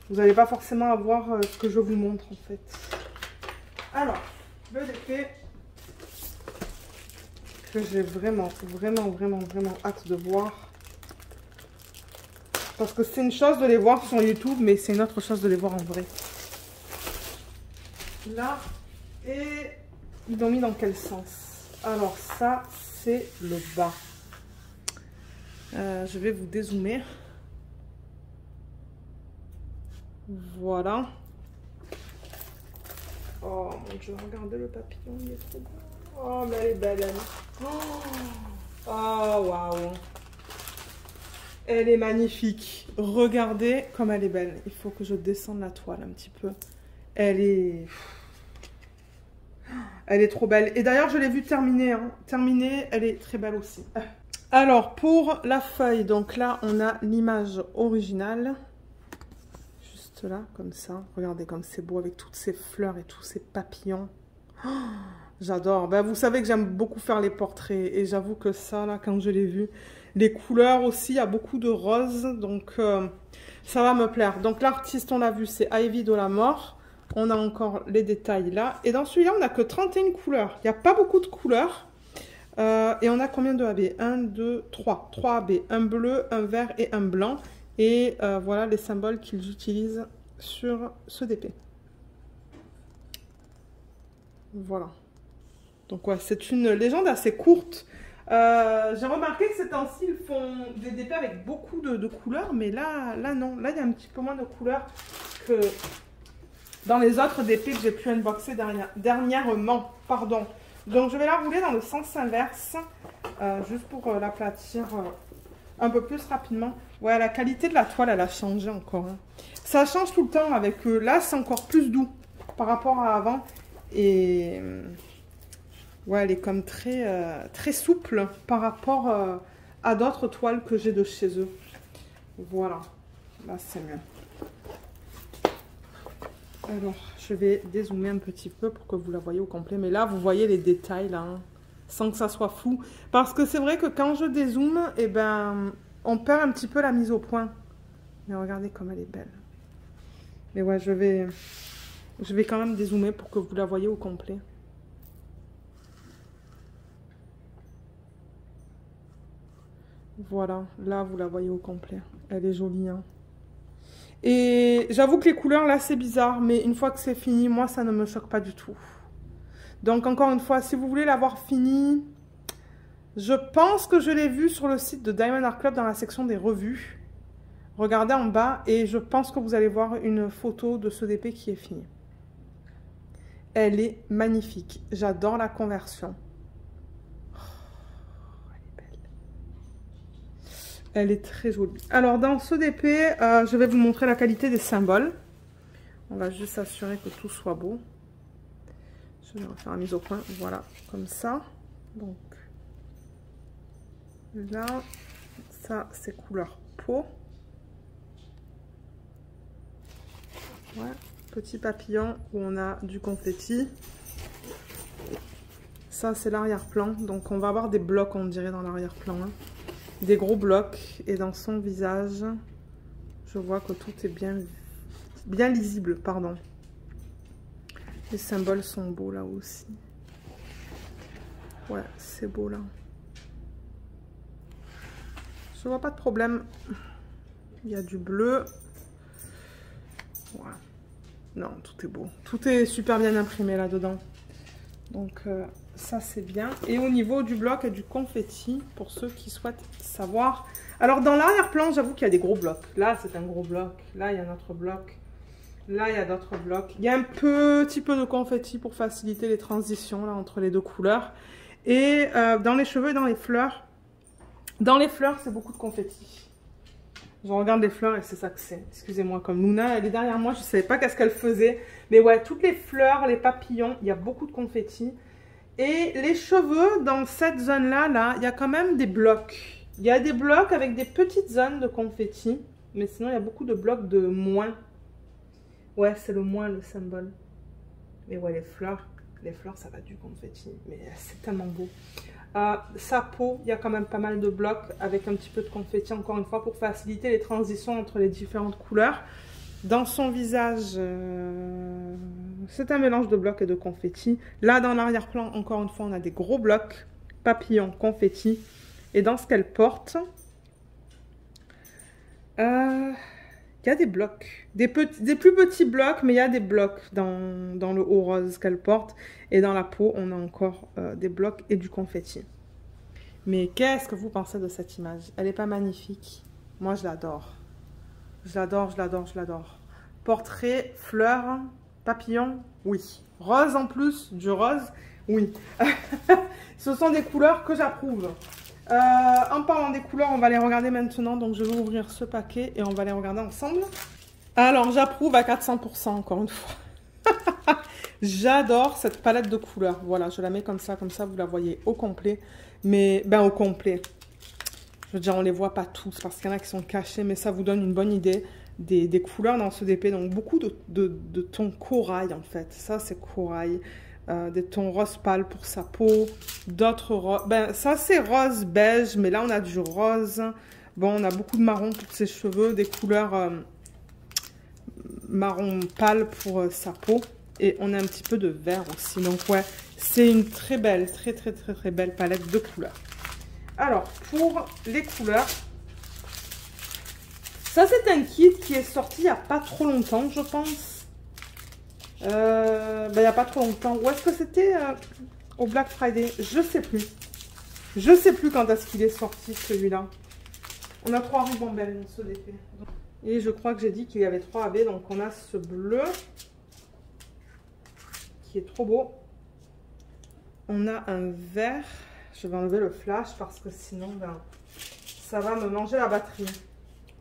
Vous n'allez pas forcément avoir ce que je vous montre en fait. Alors, le DP que j'ai vraiment hâte de voir. Parce que c'est une chose de les voir sur YouTube, mais c'est une autre chose de les voir en vrai. Là, et ils l'ont mis dans quel sens? Alors ça, c'est le bas. Je vais vous dézoomer. Voilà. Oh mon dieu, regardez le papillon, il est trop beau. Oh, mais elle est belle, elle. Oh, waouh. Elle est magnifique. Regardez comme elle est belle. Il faut que je descende la toile un petit peu. Elle est trop belle. Et d'ailleurs, je l'ai vue terminée. Hein. Terminée, elle est très belle aussi. Alors, pour la feuille, donc là, on a l'image originale. Juste là, comme ça. Regardez comme c'est beau avec toutes ces fleurs et tous ces papillons. Oh, j'adore. Ben, vous savez que j'aime beaucoup faire les portraits. Et j'avoue que ça, là, quand je l'ai vu, les couleurs aussi, il y a beaucoup de roses. Donc, ça va me plaire. Donc, l'artiste, on l'a vu, c'est Ivy de la Mort. On a encore les détails là. Et dans celui-là, on n'a que 31 couleurs. Il n'y a pas beaucoup de couleurs. Et on a combien de AB? 1, 2, 3. 3 AB. Un bleu, un vert et un blanc. Et voilà les symboles qu'ils utilisent sur ce DP. Voilà. Donc ouais, c'est une légende assez courte. J'ai remarqué que ces temps-ci, ils font des DP avec beaucoup de couleurs. Mais là non. Là, il y a un petit peu moins de couleurs que dans les autres DP que j'ai pu unboxer dernièrement. Pardon. Donc, je vais la rouler dans le sens inverse, juste pour l'aplatir un peu plus rapidement. Ouais, la qualité de la toile, elle a changé encore. Hein. Ça change tout le temps avec là, c'est encore plus doux par rapport à avant. Et ouais, elle est comme très souple par rapport à d'autres toiles que j'ai de chez eux. Voilà, là, c'est mieux. Alors, je vais dézoomer un petit peu pour que vous la voyez au complet. Mais là, vous voyez les détails, là, hein, sans que ça soit flou. Parce que c'est vrai que quand je dézoome, eh ben, on perd un petit peu la mise au point. Mais regardez comme elle est belle. Mais ouais, je vais quand même dézoomer pour que vous la voyez au complet. Voilà, là, vous la voyez au complet. Elle est jolie, hein. Et j'avoue que les couleurs, là, c'est bizarre. Mais une fois que c'est fini, moi, ça ne me choque pas du tout. Donc, encore une fois, si vous voulez l'avoir fini, je pense que je l'ai vu sur le site de Diamond Art Club dans la section des revues. Regardez en bas et je pense que vous allez voir une photo de ce DP qui est fini. Elle est magnifique. J'adore la conversion. Elle est très jolie. Alors, dans ce DP, je vais vous montrer la qualité des symboles. On va juste s'assurer que tout soit beau. Je vais refaire la mise au point. Voilà, comme ça. Donc, là, ça, c'est couleur peau. Ouais, petit papillon où on a du confetti. Ça, c'est l'arrière-plan. Donc, on va avoir des blocs, on dirait, dans l'arrière-plan. Hein. Des gros blocs. Et dans son visage, je vois que tout est bien lisible. Pardon. Les symboles sont beaux, là aussi. Ouais, c'est beau, là. Je vois pas de problème. Il y a du bleu. Ouais. Non, tout est beau. Tout est super bien imprimé là-dedans. Donc, ça, c'est bien. Et au niveau du bloc et du confetti, pour ceux qui souhaitent savoir. Alors, dans l'arrière-plan, j'avoue qu'il y a des gros blocs. Là, c'est un gros bloc. Là, il y a un autre bloc. Là, il y a d'autres blocs. Il y a un petit peu de confetti pour faciliter les transitions là, entre les deux couleurs. Et dans les cheveux et dans les fleurs. Dans les fleurs, c'est beaucoup de confetti. Je regarde les fleurs et c'est ça que c'est. Excusez-moi, comme Luna, elle est derrière moi, je ne savais pas qu'est-ce qu'elle faisait. Mais ouais, toutes les fleurs, les papillons, il y a beaucoup de confetti. Et les cheveux, dans cette zone-là, il y a quand même des blocs. Il y a des blocs avec des petites zones de confetti. Mais sinon, il y a beaucoup de blocs de moins. Ouais, c'est le moins, le symbole. Mais ouais, les fleurs, ça va du confetti. Mais c'est tellement beau. Sa peau, il y a quand même pas mal de blocs avec un petit peu de confetti, encore une fois, pour faciliter les transitions entre les différentes couleurs. Dans son visage, c'est un mélange de blocs et de confetti. Là, dans l'arrière-plan, encore une fois, on a des gros blocs, papillons, confetti. Et dans ce qu'elle porte, il y a des blocs. Des plus petits blocs, mais il y a des blocs dans le haut rose qu'elle porte. Et dans la peau, on a encore des blocs et du confetti. Mais qu'est-ce que vous pensez de cette image? Elle n'est pas magnifique? Moi, je l'adore. Je l'adore, je l'adore, je l'adore. Portrait, fleurs, papillon, oui. Rose en plus, du rose, oui. Ce sont des couleurs que j'approuve. En parlant des couleurs, on va les regarder maintenant. Donc, je vais ouvrir ce paquet et on va les regarder ensemble. Alors, j'approuve à 400%, encore une fois. J'adore cette palette de couleurs. Voilà, je la mets comme ça, vous la voyez au complet. Mais, ben, au complet. Je veux dire, on ne les voit pas tous parce qu'il y en a qui sont cachés, mais ça vous donne une bonne idée des couleurs dans ce DP. Donc, beaucoup de tons corail, en fait. Ça, c'est corail. Des tons rose pâle pour sa peau. D'autres roses. Ben, ça, c'est rose beige, mais là, on a du rose. Bon, on a beaucoup de marron pour ses cheveux. Des couleurs marron pâle pour sa peau. Et on a un petit peu de vert aussi. Donc, ouais, c'est une très belle, très belle palette de couleurs. Alors, pour les couleurs, ça c'est un kit qui est sorti il n'y a pas trop longtemps, je pense. Il n'y a pas trop longtemps. Où est-ce que c'était au Black Friday? Je sais plus. Je sais plus quand est-ce qu'il est sorti celui-là. On a 3 ribambelles dans ce DP. Et je crois que j'ai dit qu'il y avait 3 AB. Donc on a ce bleu qui est trop beau. On a un vert. Je vais enlever le flash parce que sinon, ben, ça va me manger la batterie.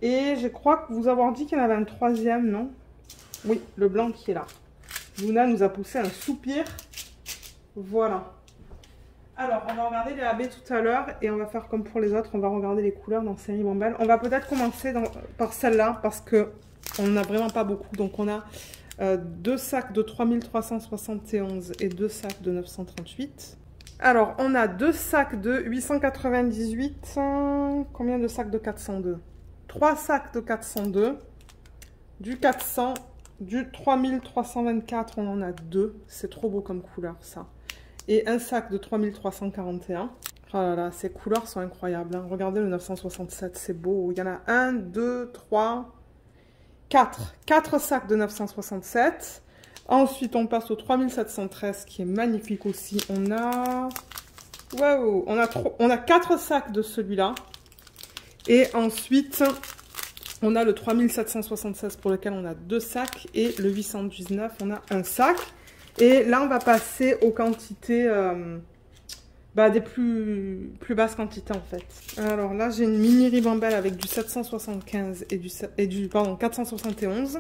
Et je crois que vous avoir dit qu'il y en avait un 3e, non? Oui, le blanc qui est là. Luna nous a poussé un soupir. Voilà. Alors, on va regarder les AB tout à l'heure et on va faire comme pour les autres. On va regarder les couleurs dans série Bambelle. On va peut-être commencer par celle-là parce qu'on n'en a vraiment pas beaucoup. Donc, on a 2 sacs de 3371 et 2 sacs de 938. Alors, on a 2 sacs de 898. Combien de sacs de 402? 3 sacs de 402. Du 400. Du 3324, on en a 2. C'est trop beau comme couleur, ça. Et un sac de 3341. Oh là là, ces couleurs sont incroyables. Hein. Regardez le 967, c'est beau. Il y en a 1, 2, 3, 4. 4 sacs de 967. Ensuite, on passe au 3713 qui est magnifique aussi. On a... Waouh, on a 4 sacs de celui-là. Et ensuite, on a le 3776 pour lequel on a 2 sacs. Et le 819, on a un sac. Et là, on va passer aux quantités... des plus basses quantités en fait. Alors là, j'ai une mini ribambelle avec du 775 et du 471.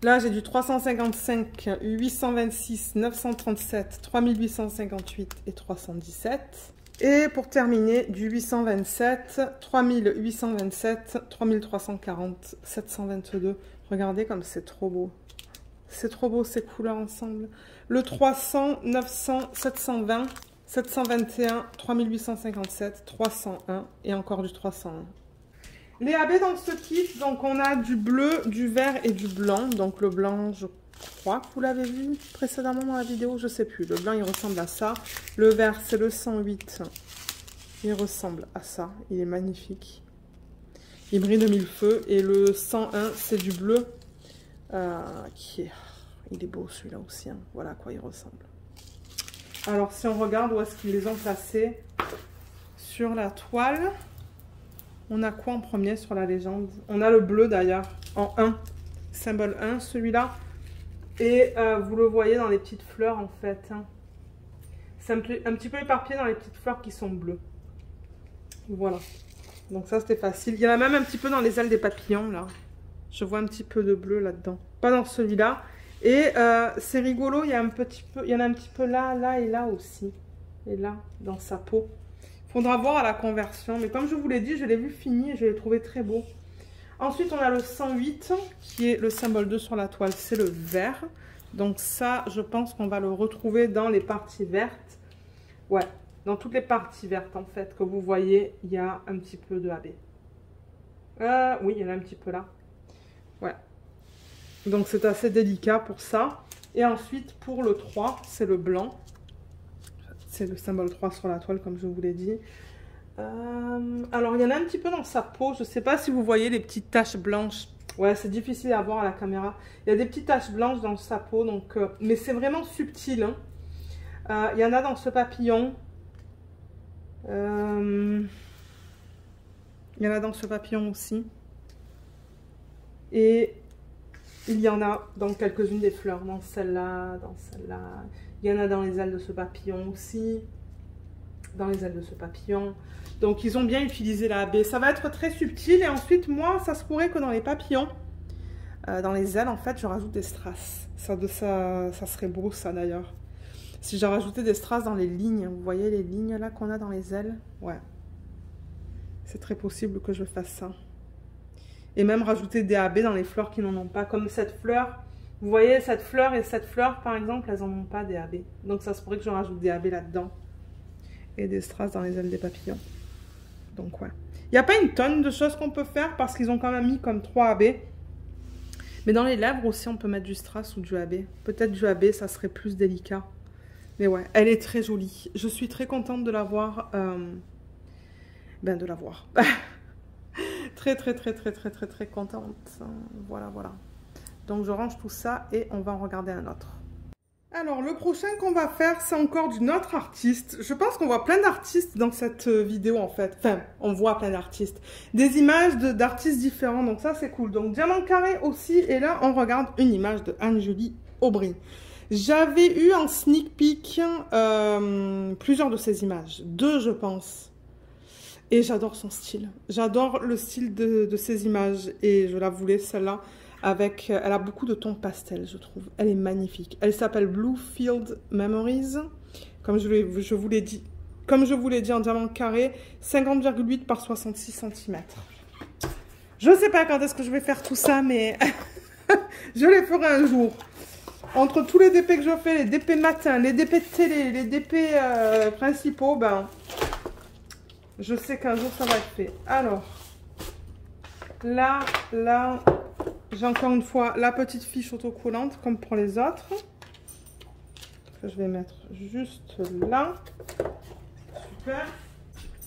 Là, j'ai du 355, 826, 937, 3858 et 317. Et pour terminer, du 827, 3827, 3340, 722. Regardez comme c'est trop beau. C'est trop beau ces couleurs ensemble. Le 300, 900, 720, 721, 3857, 301 et encore du 301. Les AB dans ce kit, donc on a du bleu, du vert et du blanc. Donc le blanc, je crois que vous l'avez vu précédemment dans la vidéo, je sais plus. Le blanc, il ressemble à ça. Le vert, c'est le 108. Il ressemble à ça. Il est magnifique. Il brille de mille feux. Et le 101, c'est du bleu. Il est beau celui-là aussi. Hein. Voilà à quoi il ressemble. Alors, si on regarde où est-ce qu'ils les ont placés sur la toile... On a quoi en premier sur la légende? On a le bleu d'ailleurs, en 1. Symbole 1, celui-là. Et vous le voyez dans les petites fleurs en fait. Hein. C'est un petit peu éparpillé dans les petites fleurs qui sont bleues. Voilà. Donc ça c'était facile. Il y en a même un petit peu dans les ailes des papillons là. Je vois un petit peu de bleu là-dedans. Pas dans celui-là. Et c'est rigolo, il y en a un petit peu là, là et là aussi. Et là, dans sa peau. Faudra voir à la conversion, mais comme je vous l'ai dit, je l'ai vu fini et je l'ai trouvé très beau. Ensuite, on a le 108 qui est le symbole 2 sur la toile, c'est le vert. Donc ça, je pense qu'on va le retrouver dans les parties vertes. Ouais, dans toutes les parties vertes en fait que vous voyez, il y a un petit peu de AB. Oui, il y en a un petit peu là. Ouais. Donc c'est assez délicat pour ça. Et ensuite, pour le 3, c'est le blanc. C'est le symbole 3 sur la toile, comme je vous l'ai dit. Alors, il y en a un petit peu dans sa peau. Je ne sais pas si vous voyez les petites taches blanches. Ouais, c'est difficile à voir à la caméra. Il y a des petites taches blanches dans sa peau, donc, mais c'est vraiment subtil. Hein. Il y en a dans ce papillon. Il y en a dans ce papillon aussi. Et il y en a dans quelques-unes des fleurs. Dans celle-là, dans celle-là. Il y en a dans les ailes de ce papillon aussi. Dans les ailes de ce papillon. Donc, ils ont bien utilisé la AB. Ça va être très subtil. Et ensuite, moi, ça se pourrait que dans les papillons, dans les ailes, en fait, je rajoute des strass. Ça serait beau, ça, d'ailleurs. Si j'ai rajouté des strass dans les lignes, vous voyez les lignes, là, qu'on a dans les ailes? Ouais. C'est très possible que je fasse ça. Et même rajouter des AB dans les fleurs qui n'en ont pas. Comme cette fleur. Vous voyez, cette fleur et cette fleur, par exemple, elles n'en ont pas des AB. Donc, ça se pourrait que je rajoute des AB là-dedans. Et des strass dans les ailes des papillons. Donc, ouais. Il n'y a pas une tonne de choses qu'on peut faire parce qu'ils ont quand même mis comme 3 AB. Mais dans les lèvres aussi, on peut mettre du strass ou du AB. Peut-être du AB, ça serait plus délicat. Mais ouais, elle est très jolie. Je suis très contente de l'avoir. De l'avoir. Très contente. Voilà. Donc, je range tout ça et on va en regarder un autre. Alors, le prochain qu'on va faire, c'est encore d'une autre artiste. Je pense qu'on voit plein d'artistes dans cette vidéo, en fait. Enfin, on voit plein d'artistes. Des images d'artistes différents, donc ça, c'est cool. Donc, Diamant Carré aussi. Et là, on regarde une image de Anne-Julie Aubry. J'avais eu en sneak peek plusieurs de ces images. 2, je pense. Et j'adore son style. J'adore le style de ces images. Et je la voulais, celle-là. Elle a beaucoup de tons pastel, je trouve. Elle est magnifique. Elle s'appelle Bluefield Memories. Comme je vous l'ai dit en diamant carré, 50,8 par 66 cm. Je ne sais pas quand est-ce que je vais faire tout ça, mais je les ferai un jour. Entre tous les DP que je fais, les DP matin, les DP de télé, les DP principaux, ben, je sais qu'un jour ça va être fait. Alors, là, j'ai encore une fois la petite fiche autocollante comme pour les autres. Que je vais mettre juste là. Super.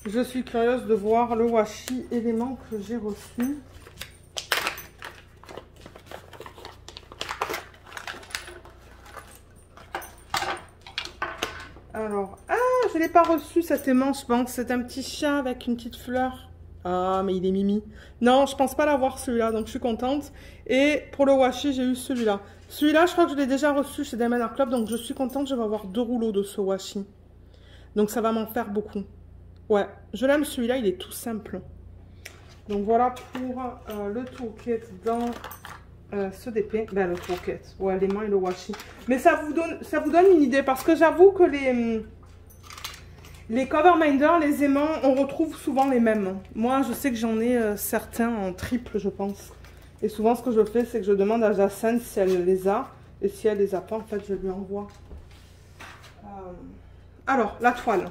Je suis curieuse de voir le washi élément que j'ai reçu. Alors, je ne l'ai pas reçu cet aimant, je pense. C'est un petit chat avec une petite fleur. Ah, mais il est mimi. Non, je pense pas l'avoir celui-là, donc je suis contente. Et pour le washi, j'ai eu celui-là. Celui-là, je crois que je l'ai déjà reçu chez Diamond Art Club, donc je suis contente. Je vais avoir 2 rouleaux de ce washi. Donc ça va m'en faire beaucoup. Ouais, je l'aime celui-là, il est tout simple. Donc voilà pour le toolkit dans ce DP. Ben le toolkit, ouais, les mains et le washi. Mais ça vous donne une idée, parce que j'avoue que les Coverminder, les aimants, on retrouve souvent les mêmes. Moi, je sais que j'en ai certains en triple, je pense. Et souvent, ce que je fais, c'est que je demande à Jacinthe si elle les a. Et si elle les a pas, en fait, je lui envoie. Alors, la toile.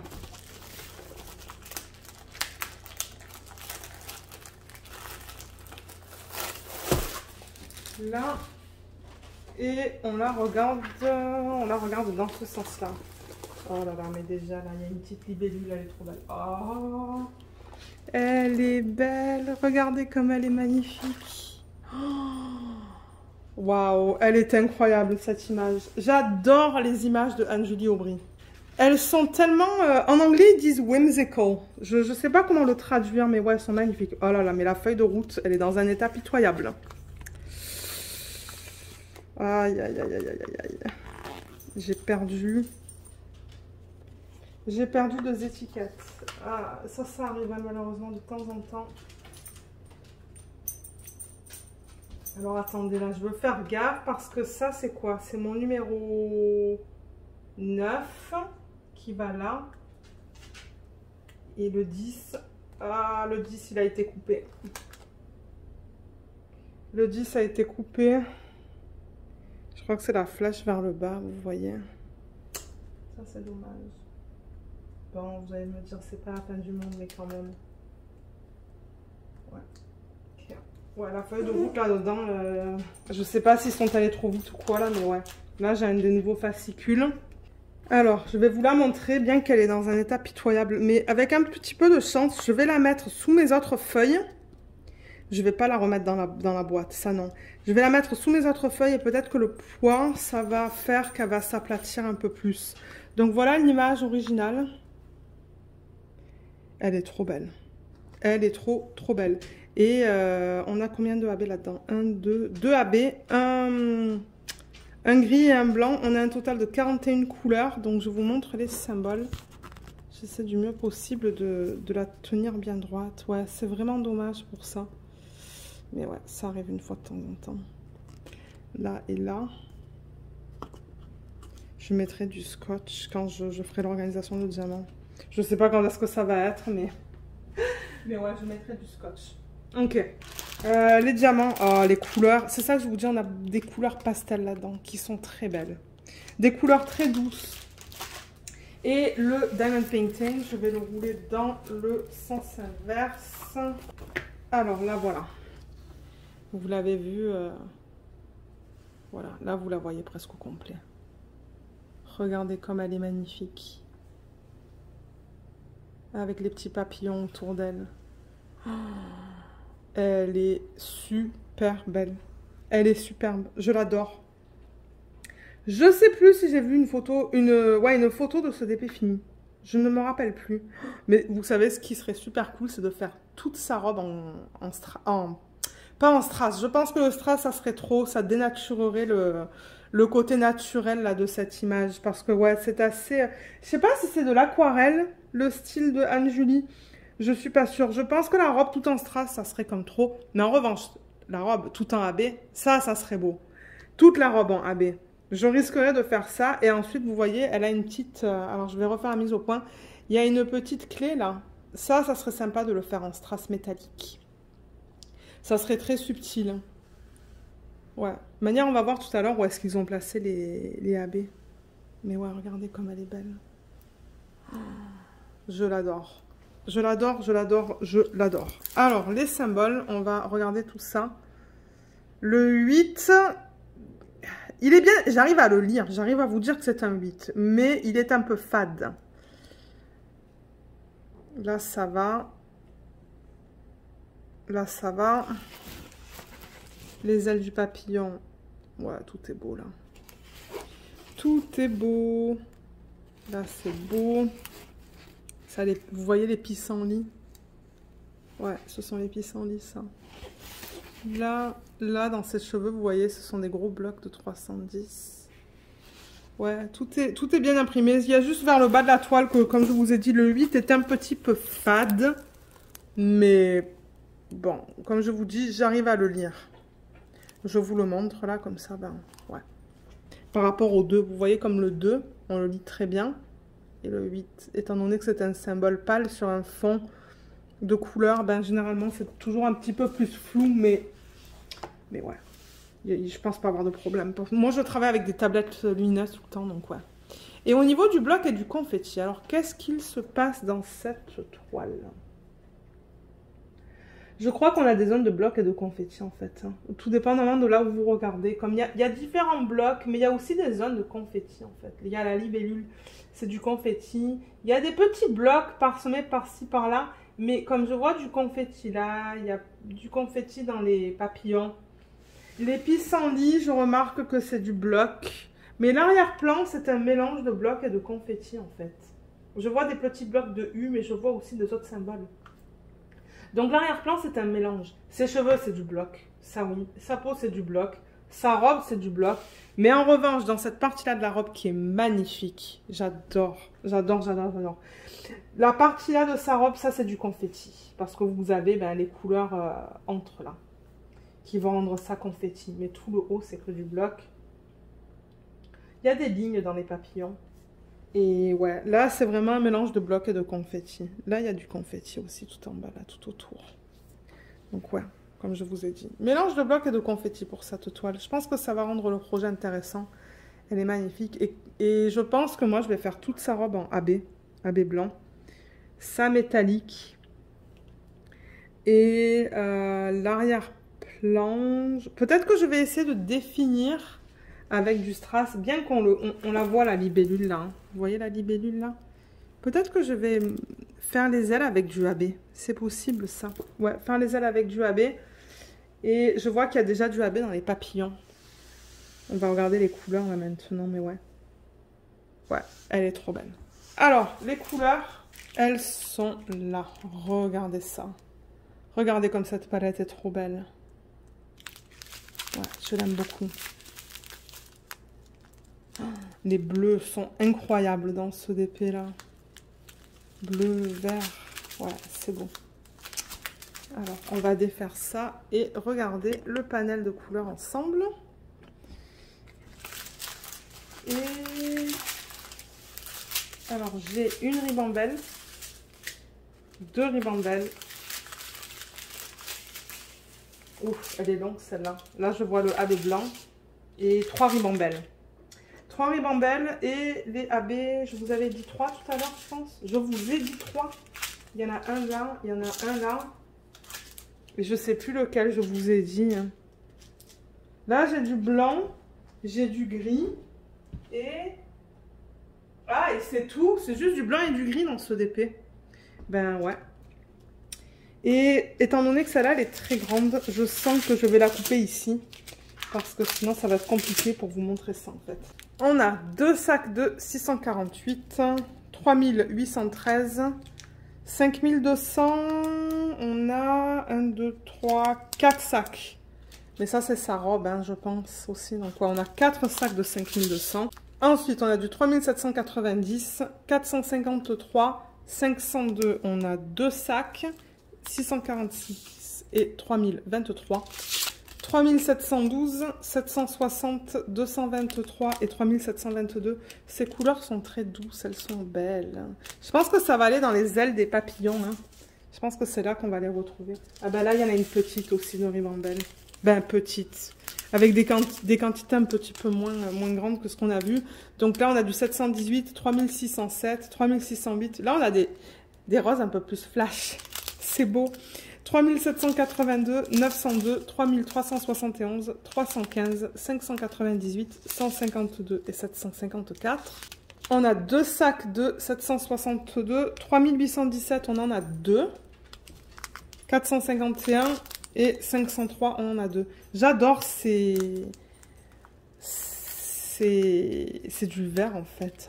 Là. Et on la regarde dans ce sens-là. Oh là là, mais déjà, là, il y a une petite libellule, elle est trop belle. Oh, elle est belle. Regardez comme elle est magnifique. Waouh, elle est incroyable, cette image. J'adore les images de Anne-Julie Aubry. Elles sont tellement... en anglais, ils disent whimsical. Je ne sais pas comment le traduire, mais ouais, elles sont magnifiques. Oh là là, mais la feuille de route, elle est dans un état pitoyable. Aïe, aïe, aïe, aïe, aïe, aïe. J'ai perdu 2 étiquettes. Ah, ça arrive malheureusement de temps en temps. Alors attendez, là, je veux faire gaffe parce que ça, c'est quoi? C'est mon numéro 9 qui va là. Et le 10, le 10, il a été coupé. Le 10 a été coupé. Je crois que c'est la flèche vers le bas, vous voyez. Ça, c'est dommage. Bon, vous allez me dire, c'est pas la fin du monde, mais quand même. Ouais. Okay. Ouais, la feuille de route là-dedans, je sais pas s'ils sont allés trop vite ou quoi là, mais ouais. Là, j'ai un des nouveaux fascicules. Alors, je vais vous la montrer, bien qu'elle est dans un état pitoyable. Mais avec un petit peu de chance, je vais la mettre sous mes autres feuilles. Je vais pas la remettre dans la boîte, ça non. Je vais la mettre sous mes autres feuilles et peut-être que le poids, ça va faire qu'elle va s'aplatir un peu plus. Donc voilà l'image originale. Elle est trop belle. Elle est trop belle. Et on a combien de AB là-dedans? 1, 2 AB, un gris et un blanc. On a un total de 41 couleurs. Donc je vous montre les symboles. J'essaie du mieux possible de la tenir bien droite. Ouais, c'est vraiment dommage pour ça. Mais ouais, ça arrive une fois de temps en temps. Là et là. Je mettrai du scotch quand je ferai l'organisation de diamant. Je sais pas quand est-ce que ça va être, mais... Mais ouais, je mettrai du scotch. Ok. Les diamants, oh, les couleurs. C'est ça que je vous dis, on a des couleurs pastel là-dedans qui sont très belles. Des couleurs très douces. Et le Diamond Painting, je vais le rouler dans le sens inverse. Alors là, voilà. Vous l'avez vu. Voilà, là, vous la voyez presque au complet. Regardez comme elle est magnifique. Avec les petits papillons autour d'elle. Oh, elle est super belle. Elle est superbe. Je l'adore. Je sais plus si j'ai vu une photo, une photo de ce DP fini. Je ne me rappelle plus. Mais vous savez, ce qui serait super cool, c'est de faire toute sa robe pas en strass. Je pense que le strass, ça serait trop. Ça dénaturerait le côté naturel là, de cette image. Parce que ouais, c'est assez... Je sais pas si c'est de l'aquarelle, le style de Anne-Julie. Je suis pas sûre. Je pense que la robe tout en strass, ça serait comme trop. Mais en revanche, la robe tout en AB, ça serait beau. Toute la robe en AB. Je risquerais de faire ça. Et ensuite, vous voyez, elle a une petite... alors, je vais refaire la mise au point. Il y a une petite clé là. Ça serait sympa de le faire en strass métallique. Ça serait très subtil. Ouais. De manière, on va voir tout à l'heure où est-ce qu'ils ont placé les AB. Mais ouais, regardez comme elle est belle. Je l'adore. Je l'adore, je l'adore, je l'adore. Alors, les symboles, on va regarder tout ça. Le 8, il est bien, j'arrive à le lire, j'arrive à vous dire que c'est un 8, mais il est un peu fade. Là, ça va. Là, ça va. Les ailes du papillon. Ouais, tout est beau, là. Tout est beau. Là, c'est beau. Ça, vous voyez les pissenlits? Ouais, ce sont les pissenlits, ça. Là, dans ses cheveux, vous voyez, ce sont des gros blocs de 310. Ouais, tout est bien imprimé. Il y a juste vers le bas de la toile que, comme je vous ai dit, le 8 est un petit peu fade. Mais bon, comme je vous dis, j'arrive à le lire. Je vous le montre là, comme ça, ben, ouais. Par rapport au 2, vous voyez comme le 2, on le lit très bien. Et le 8, étant donné que c'est un symbole pâle sur un fond de couleur, ben généralement c'est toujours un petit peu plus flou, mais ouais. Je pense pas avoir de problème. Moi, je travaille avec des tablettes lumineuses tout le temps, donc ouais. Et au niveau du bloc et du confetti, alors qu'est-ce qu'il se passe dans cette toile? Je crois qu'on a des zones de blocs et de confetti en fait. Hein. Tout dépendamment de là où vous regardez. Comme il y a différents blocs, mais il y a aussi des zones de confetti en fait. Il y a la libellule, c'est du confetti. Il y a des petits blocs parsemés par-ci, par-là. Mais comme je vois du confetti là, il y a du confetti dans les papillons. Les pissenlits, je remarque que c'est du bloc. Mais l'arrière-plan, c'est un mélange de blocs et de confetti en fait. Je vois des petits blocs de U, mais je vois aussi des autres symboles. Donc l'arrière-plan, c'est un mélange. Ses cheveux, c'est du bloc. Ça, oui. Sa peau, c'est du bloc. Sa robe, c'est du bloc. Mais en revanche, dans cette partie-là de la robe qui est magnifique, j'adore. J'adore, j'adore, j'adore. La partie-là de sa robe, ça, c'est du confetti. Parce que vous avez les couleurs entre là. Qui vont rendre ça confetti. Mais tout le haut, c'est que du bloc. Il y a des lignes dans les papillons. Et ouais, là, c'est vraiment un mélange de blocs et de confetti. Là, il y a du confetti aussi tout en bas, là, tout autour. Donc ouais, comme je vous ai dit. Mélange de blocs et de confetti pour cette toile. Je pense que ça va rendre le projet intéressant. Elle est magnifique. Et je pense que moi, je vais faire toute sa robe en AB blanc. Ça métallique. Et l'arrière-plan... Peut-être que je vais essayer de définir avec du strass, bien on la voit, la libellule, là. Hein. Vous voyez la libellule, là? Peut-être que je vais faire les ailes avec du AB. C'est possible, ça. Ouais, faire les ailes avec du AB. Et je vois qu'il y a déjà du AB dans les papillons. On va regarder les couleurs, là, maintenant, mais ouais. Ouais, elle est trop belle. Alors, les couleurs, elles sont là. Regardez ça. Regardez comme cette palette est trop belle. Ouais, je l'aime beaucoup. Les bleus sont incroyables dans ce DP là. Bleu, vert, ouais, c'est beau. Alors, on va défaire ça et regarder le panel de couleurs ensemble. Et alors, j'ai une ribambelle, 2 ribambelles. Ouf, elle est longue celle-là. Là, je vois le AB blanc et 3 ribambelles. 3 ribambelles et les AB, je vous avais dit 3 tout à l'heure, je pense. Je vous ai dit 3. Il y en a un là, il y en a un là. Et je ne sais plus lequel je vous ai dit. Là, j'ai du blanc, j'ai du gris et... Ah, et c'est tout. C'est juste du blanc et du gris dans ce DP. Ben ouais. Et étant donné que celle-là, elle est très grande, je sens que je vais la couper ici. Parce que sinon, ça va être compliqué pour vous montrer ça, en fait. On a 2 sacs de 648, 3813, 5200, on a 1, 2, 3, 4 sacs. Mais ça, c'est sa robe, hein, je pense aussi. Donc, ouais, on a 4 sacs de 5200. Ensuite, on a du 3790, 453, 502, on a 2 sacs, 646 et 3023. 3712, 760, 223 et 3722. Ces couleurs sont très douces, elles sont belles. Je pense que ça va aller dans les ailes des papillons. Hein. Je pense que c'est là qu'on va les retrouver. Ah ben là, il y en a une petite aussi de ribambelle. Ben petite. Avec des quantités un petit peu moins grandes que ce qu'on a vu. Donc là, on a du 718, 3607, 3608. Là, on a des roses un peu plus flash. C'est beau. 3782, 902, 3371, 315, 598, 152 et 754. On a 2 sacs de 762, 3817, on en a 2. 451 et 503, on en a 2. J'adore c'est du vert en fait.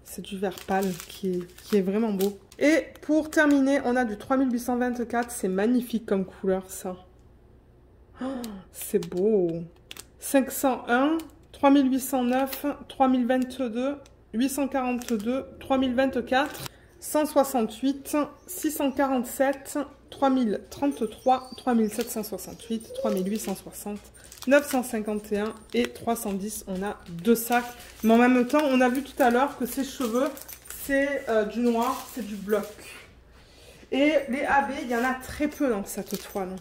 C'est du vert pâle qui est vraiment beau. Et pour terminer, on a du 3824. C'est magnifique comme couleur, ça. Oh, c'est beau. 501, 3809, 3022, 842, 3024, 168, 647, 3033, 3768, 3860, 951 et 310. On a 2 sacs. Mais en même temps, on a vu tout à l'heure que ces cheveux, c'est du noir, c'est du bloc. Et les AB, il y en a très peu dans cette toile.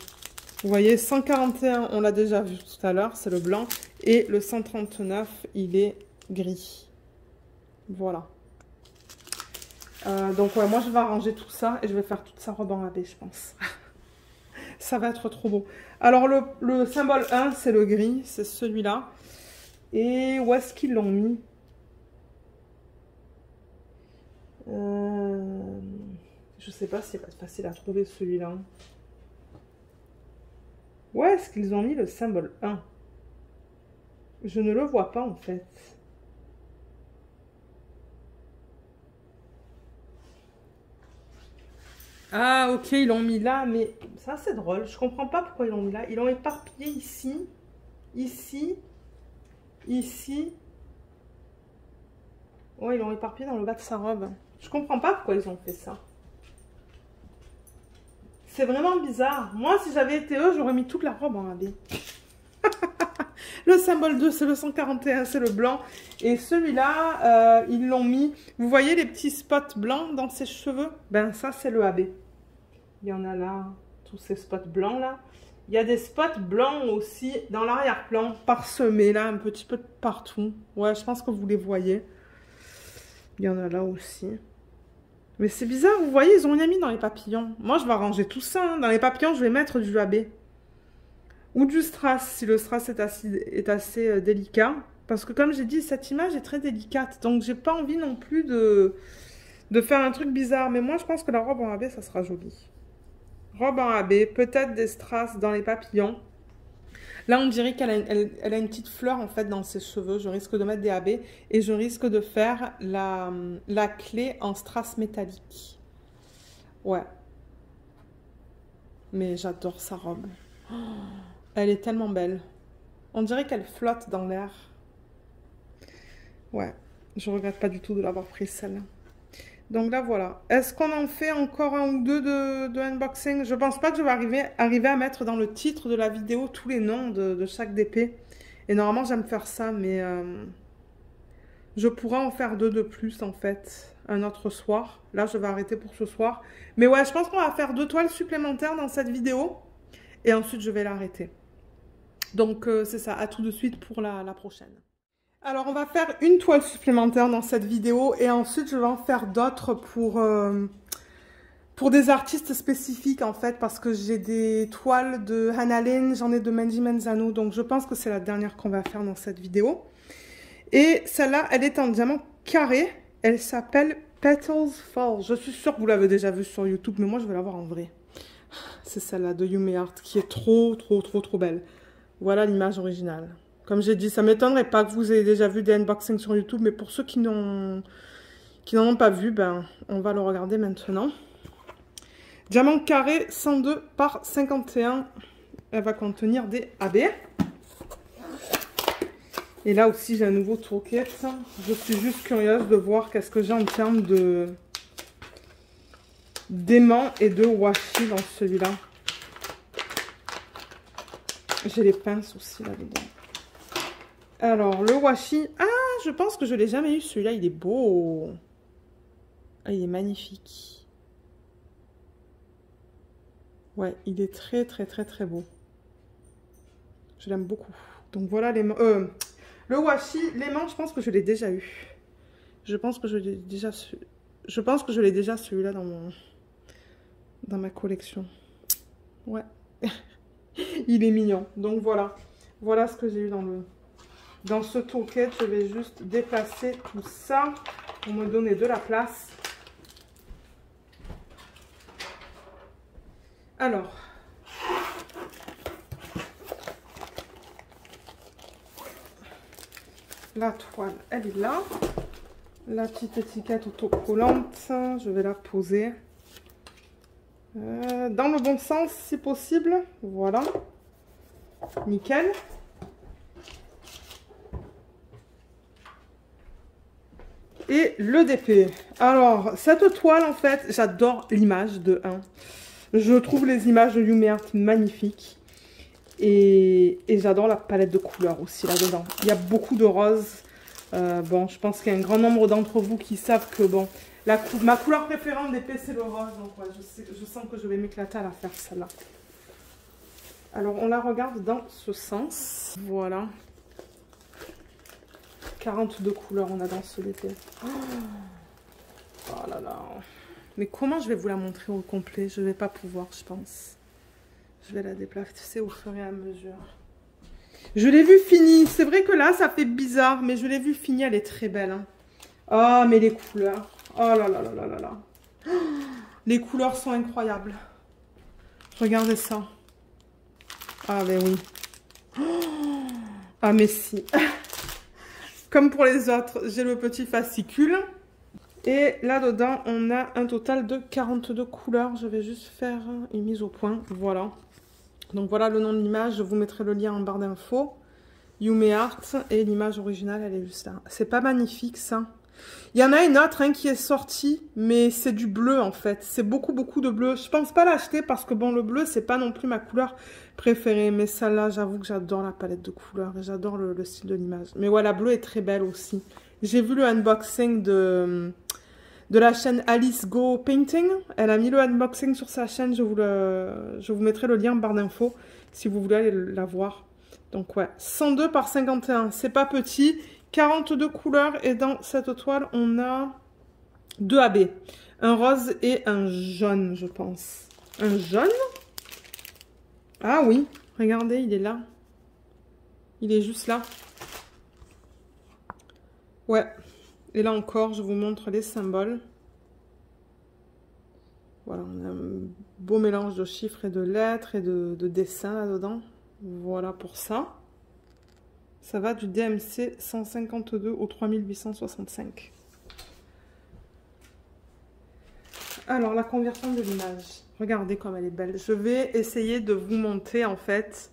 Vous voyez, 141, on l'a déjà vu tout à l'heure, c'est le blanc. Et le 139, il est gris. Voilà. Donc ouais, moi je vais arranger tout ça et je vais faire toute sa robe en AB, je pense. Ça va être trop beau. Alors le symbole 1, c'est le gris, c'est celui-là. Et où est-ce qu'ils l'ont mis? Je sais pas si c'est pas facile à trouver celui-là. Où est-ce qu'ils ont mis le symbole 1? Je ne le vois pas en fait. Ah ok, ils l'ont mis là, mais ça c'est drôle. Je comprends pas pourquoi ils l'ont mis là. Ils l'ont éparpillé ici, ici, ici. Ouais, ils l'ont éparpillé dans le bas de sa robe. Je comprends pas pourquoi ils ont fait ça. C'est vraiment bizarre. Moi, si j'avais été eux, j'aurais mis toute la robe en AB. Le symbole 2, c'est le 141, c'est le blanc. Et celui-là, ils l'ont mis... Vous voyez les petits spots blancs dans ses cheveux? Ben ça, c'est le AB. Il y en a là, tous ces spots blancs là. Il y a des spots blancs aussi dans l'arrière-plan, parsemés là, un petit peu partout. Ouais, je pense que vous les voyez. Il y en a là aussi. Mais c'est bizarre, vous voyez, ils ont rien mis dans les papillons. Moi, je vais arranger tout ça. Hein. Dans les papillons, je vais mettre du AB. Ou du strass, si le strass est assez délicat. Parce que comme j'ai dit, cette image est très délicate. Donc, j'ai pas envie non plus de faire un truc bizarre. Mais moi, je pense que la robe en AB, ça sera joli. Robe en AB, peut-être des strass dans les papillons. Là, on dirait qu'elle a une petite fleur, en fait, dans ses cheveux. Je risque de mettre des AB. Et je risque de faire la clé en strass métallique. Ouais. Mais j'adore sa robe. Oh, elle est tellement belle. On dirait qu'elle flotte dans l'air. Ouais. Je regrette pas du tout de l'avoir prise, celle-là. Donc là, voilà. Est-ce qu'on en fait encore un ou deux de unboxing? Je pense pas que je vais arriver à mettre dans le titre de la vidéo tous les noms de chaque DP. Et normalement, j'aime faire ça, mais je pourrais en faire deux de plus, en fait, un autre soir. Là, je vais arrêter pour ce soir. Mais ouais, je pense qu'on va faire 2 toiles supplémentaires dans cette vidéo. Et ensuite, je vais l'arrêter. Donc, c'est ça. À tout de suite pour la prochaine. Alors, on va faire une toile supplémentaire dans cette vidéo et ensuite, je vais en faire d'autres pour des artistes spécifiques, en fait, parce que j'ai des toiles de Hannah Lane, j'en ai de Mendy Menzano, donc je pense que c'est la dernière qu'on va faire dans cette vidéo. Et celle-là, elle est en diamant carré, elle s'appelle Petals Fall. Je suis sûre que vous l'avez déjà vue sur YouTube, mais moi, je vais la voir en vrai. C'est celle-là de Yume Art qui est trop belle. Voilà l'image originale. Comme j'ai dit, ça ne m'étonnerait pas que vous ayez déjà vu des unboxings sur YouTube, mais pour ceux qui n'en ont pas vu, ben, on va le regarder maintenant. Diamant carré 102 par 51. Elle va contenir des AB. Et là aussi, j'ai un nouveau toolkit. Je suis juste curieuse de voir qu'est-ce que j'ai en termes d'aimants et de washi dans celui-là. J'ai les pinces aussi là-dedans. Alors, le washi. Ah, je pense que je ne l'ai jamais eu. Celui-là, il est beau. Ah, il est magnifique. Ouais, il est très beau. Je l'aime beaucoup. Donc, voilà les... le washi, l'aimant, je pense que je l'ai déjà eu. Je pense que je l'ai déjà... Je pense que je l'ai déjà celui-là dans ma collection. Ouais. Il est mignon. Donc, voilà. Voilà ce que j'ai eu dans ce toolkit. Je vais juste déplacer tout ça pour me donner de la place. Alors, la toile, elle est là. La petite étiquette autocollante, je vais la poser dans le bon sens si possible. Voilà. Nickel. Et le DP. Alors, cette toile, en fait, j'adore l'image de 1. Je trouve les images de Yume Art magnifiques. Et j'adore la palette de couleurs aussi là-dedans. Il y a beaucoup de roses. Bon, je pense qu'il y a un grand nombre d'entre vous qui savent que, bon, ma couleur préférée en DP, c'est le rose. Donc, ouais, je sens que je vais m'éclater à la faire, celle-là. Alors, on la regarde dans ce sens. Voilà. 42 couleurs on a dans ce DP. Oh là là. Mais comment je vais vous la montrer au complet? Je ne vais pas pouvoir, je pense. Je vais la déplacer au fur et à mesure. Je l'ai vue finie. C'est vrai que là, ça fait bizarre, mais je l'ai vue finie. Elle est très belle. Hein. Oh, mais les couleurs. Oh là là là là là là. Oh, les couleurs sont incroyables. Regardez ça. Ah, ben oui. Oh, ah, mais si. Comme pour les autres, j'ai le petit fascicule. Et là-dedans, on a un total de 42 couleurs. Je vais juste faire une mise au point. Voilà. Donc voilà le nom de l'image. Je vous mettrai le lien en barre d'infos. Yume Art. Et l'image originale, elle est juste là. C'est pas magnifique, ça? Il y en a une autre qui est sortie, mais c'est du bleu, en fait. C'est beaucoup de bleu. Je pense pas l'acheter parce que, bon, le bleu, c'est pas non plus ma couleur préférée. Mais celle-là, j'avoue que j'adore la palette de couleurs et j'adore le style de l'image. Mais ouais, la bleue est très belle aussi. J'ai vu le unboxing de la chaîne Alice Go Painting. Elle a mis le unboxing sur sa chaîne. Je vous mettrai le lien en barre d'infos. si vous voulez aller la voir. Donc ouais, 102 par 51, c'est pas petit. 42 couleurs et dans cette toile, on a 2 AB. Un rose et un jaune, je pense. Un jaune? Ah oui, regardez, il est là. Il est juste là. Ouais. Et là encore, je vous montre les symboles. Voilà, on a un beau mélange de chiffres et de lettres et de dessins là-dedans. Voilà pour ça. Ça va du DMC 152 au 3865. Alors, la conversion de l'image. Regardez comme elle est belle. Je vais essayer de vous monter, en fait,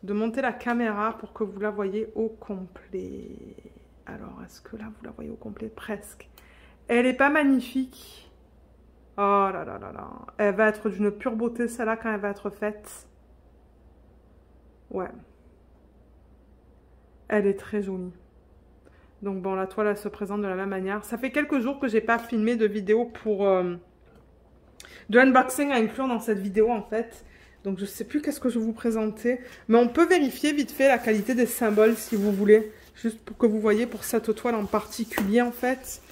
de monter la caméra pour que vous la voyez au complet. Alors, est-ce que là, vous la voyez au complet? Presque. Elle n'est pas magnifique. Oh là là là là. Elle va être d'une pure beauté, celle-là, quand elle va être faite. Ouais. Elle est très jolie. Donc bon, la toile, elle se présente de la même manière. Ça fait quelques jours que j'ai pas filmé de vidéo pour... de unboxing à inclure dans cette vidéo, en fait. Donc, je sais plus qu'est-ce que je vais vous présenter. Mais on peut vérifier vite fait la qualité des symboles, si vous voulez. Juste pour que vous voyez pour cette toile en particulier, en fait.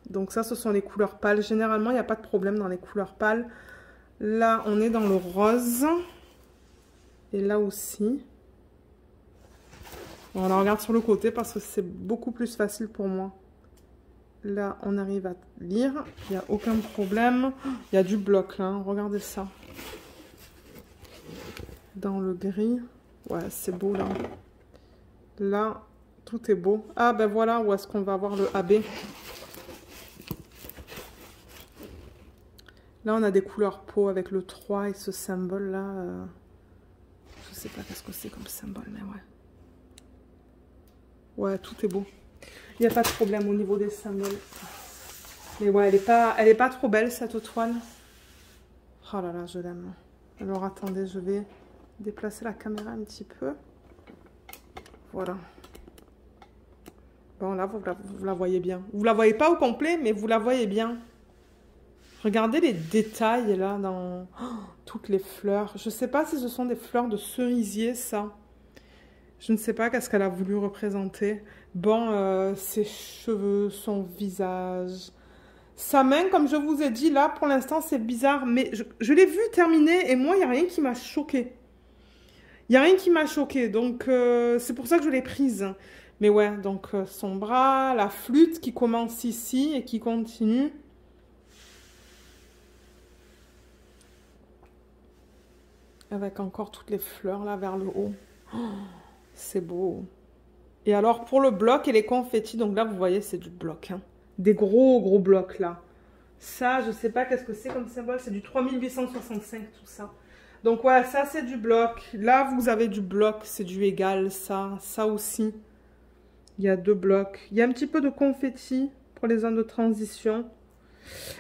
Donc ça, ce sont les couleurs pâles. Généralement, il n'y a pas de problème dans les couleurs pâles. Là, on est dans le rose. Et là aussi. Bon, on la regarde sur le côté parce que c'est beaucoup plus facile pour moi. Là, on arrive à lire. Il n'y a aucun problème. Il y a du bloc là. Regardez ça. Dans le gris. Ouais, c'est beau là. Là, tout est beau. Ah, ben voilà où est-ce qu'on va avoir le AB. Là, on a des couleurs peau avec le 3 et ce symbole-là. Je sais pas qu'est-ce que c'est comme symbole, mais ouais. Ouais, tout est beau. Il n'y a pas de problème au niveau des symboles. Mais ouais, elle est pas trop belle, cette toile. Oh là là, je l'aime. Alors, attendez, je vais déplacer la caméra un petit peu. Voilà. Bon, là, vous la voyez bien. Vous la voyez pas au complet, mais vous la voyez bien. Regardez les détails, là, dans toutes les fleurs. Je sais pas si ce sont des fleurs de cerisier, ça. Je ne sais pas qu'est-ce qu'elle a voulu représenter. Bon, ses cheveux, son visage. Sa main, comme je vous ai dit, là, pour l'instant, c'est bizarre. Mais je l'ai vue terminer et moi, il n'y a rien qui m'a choquée. Il n'y a rien qui m'a choquée. Donc, c'est pour ça que je l'ai prise. Mais ouais, donc, son bras, la flûte qui commence ici et qui continue. Avec encore toutes les fleurs, là, vers le haut. Oh, c'est beau. Et alors, pour le bloc et les confettis, donc là, vous voyez, c'est du bloc. Hein. Des gros blocs, là. Ça, je sais pas qu'est-ce que c'est comme symbole. C'est du 3865, tout ça. Donc, ouais, ça, c'est du bloc. Là, vous avez du bloc. C'est du égal, ça. Ça aussi. Il y a 2 blocs. Il y a un petit peu de confetti pour les zones de transition.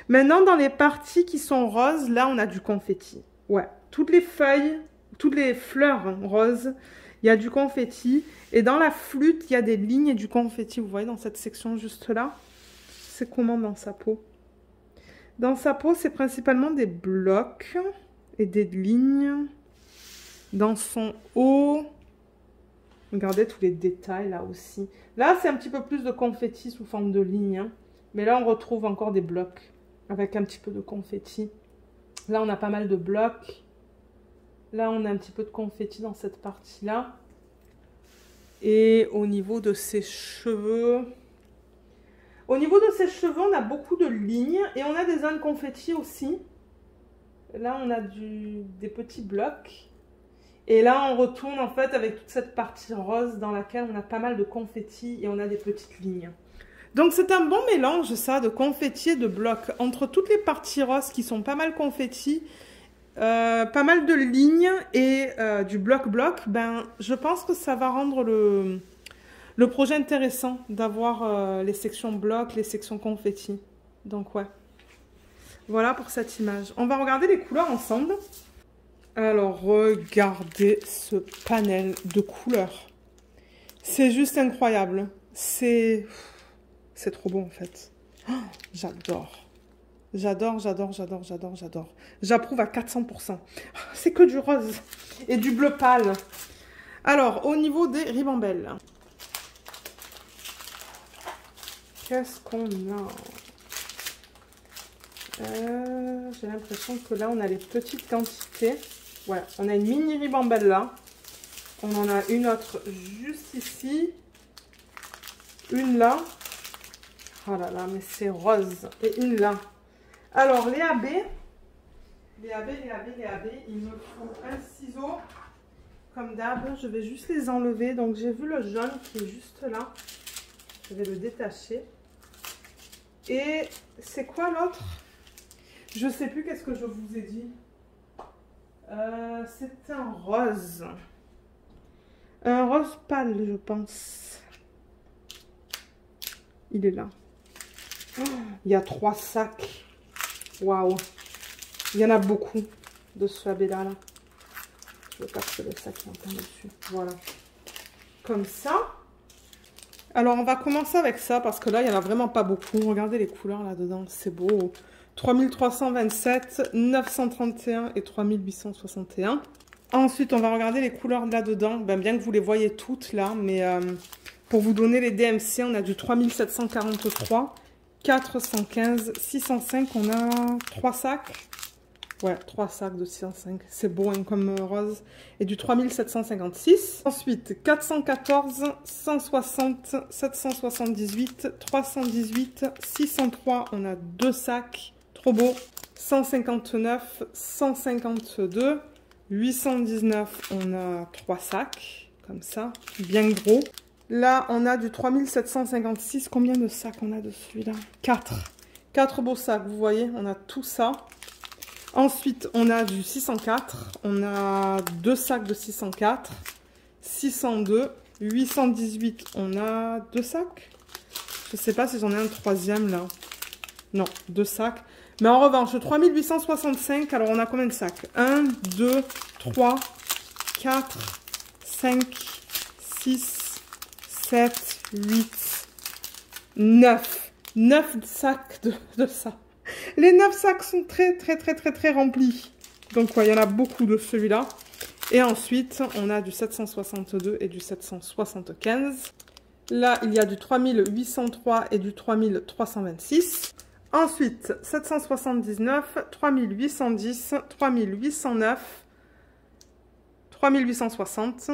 Maintenant, dans les parties qui sont roses, là, on a du confetti. Ouais. Toutes les feuilles, toutes les fleurs roses, il y a du confetti. Et dans la flûte, il y a des lignes et du confetti. Vous voyez dans cette section juste là. C'est comment dans sa peau? Dans sa peau, c'est principalement des blocs et des lignes. Dans son haut, regardez tous les détails là aussi. Là, c'est un petit peu plus de confetti sous forme de lignes. Hein. Mais là, on retrouve encore des blocs avec un petit peu de confetti. Là, on a pas mal de blocs. Là, on a un petit peu de confetti dans cette partie-là. Et au niveau de ses cheveux... Au niveau de ses cheveux, on a beaucoup de lignes. Et on a des zones confetti aussi. Là, on a des petits blocs. Et là, on retourne en fait avec toute cette partie rose dans laquelle on a pas mal de confetti. Et on a des petites lignes. Donc, c'est un bon mélange, ça, de confetti et de blocs. Entre toutes les parties roses qui sont pas mal confetti... pas mal de lignes et du bloc-bloc, ben, je pense que ça va rendre le projet intéressant d'avoir les sections blocs, les sections confetti. Donc ouais, voilà pour cette image. On va regarder les couleurs ensemble. Alors regardez ce panel de couleurs. C'est juste incroyable. C'est trop beau en fait. Oh, j'adore. J'adore, j'adore, j'adore, j'adore, j'adore. J'approuve à 400%. C'est que du rose et du bleu pâle. Alors, au niveau des ribambelles, qu'est-ce qu'on a? J'ai l'impression que là, on a les petites quantités. Ouais, on a une mini ribambelle là. On en a une autre juste ici. Une là. Oh là là, mais c'est rose. Et une là. Alors, les AB, il me faut un ciseau. Comme d'hab, je vais juste les enlever. Donc, j'ai vu le jaune qui est juste là. Je vais le détacher. Et c'est quoi l'autre? Je sais plus qu'est-ce que je vous ai dit. C'est un rose. Un rose pâle, je pense. Il est là. Oh, il y a 3 sacs. Waouh. Il y en a beaucoup de ce AB-là. Là. Je veux pas que le sac qui entend dessus. Voilà. Comme ça. Alors, on va commencer avec ça parce que là, il n'y en a vraiment pas beaucoup. Regardez les couleurs là-dedans. C'est beau. 3327, 931 et 3861. Ensuite, on va regarder les couleurs là-dedans. Ben, bien que vous les voyez toutes là, mais pour vous donner les DMC, on a du 3743, 415, 605. On a 3 sacs. Ouais, 3 sacs de 605. C'est beau hein, comme rose. Et du 3756. Ensuite, 414, 160, 778, 318, 603. On a 2 sacs. Trop beau. 159, 152, 819. On a 3 sacs. Comme ça. Bien gros. Là, on a du 3756. Combien de sacs on a de celui-là? 4. 4 beaux sacs, vous voyez. On a tout ça. Ensuite, on a du 604, on a 2 sacs de 604, 602, 818, on a 2 sacs. Je ne sais pas si j'en ai un troisième là. Non, 2 sacs. Mais en revanche, le 3865, alors on a combien de sacs? 1, 2, 3, 4, 5, 6, 7, 8, 9. 9 sacs de ça. Les 9 sacs sont très remplis. Donc, ouais, il y en a beaucoup de celui-là. Et ensuite, on a du 762 et du 775. Là, il y a du 3803 et du 3326. Ensuite, 779, 3810, 3809, 3860,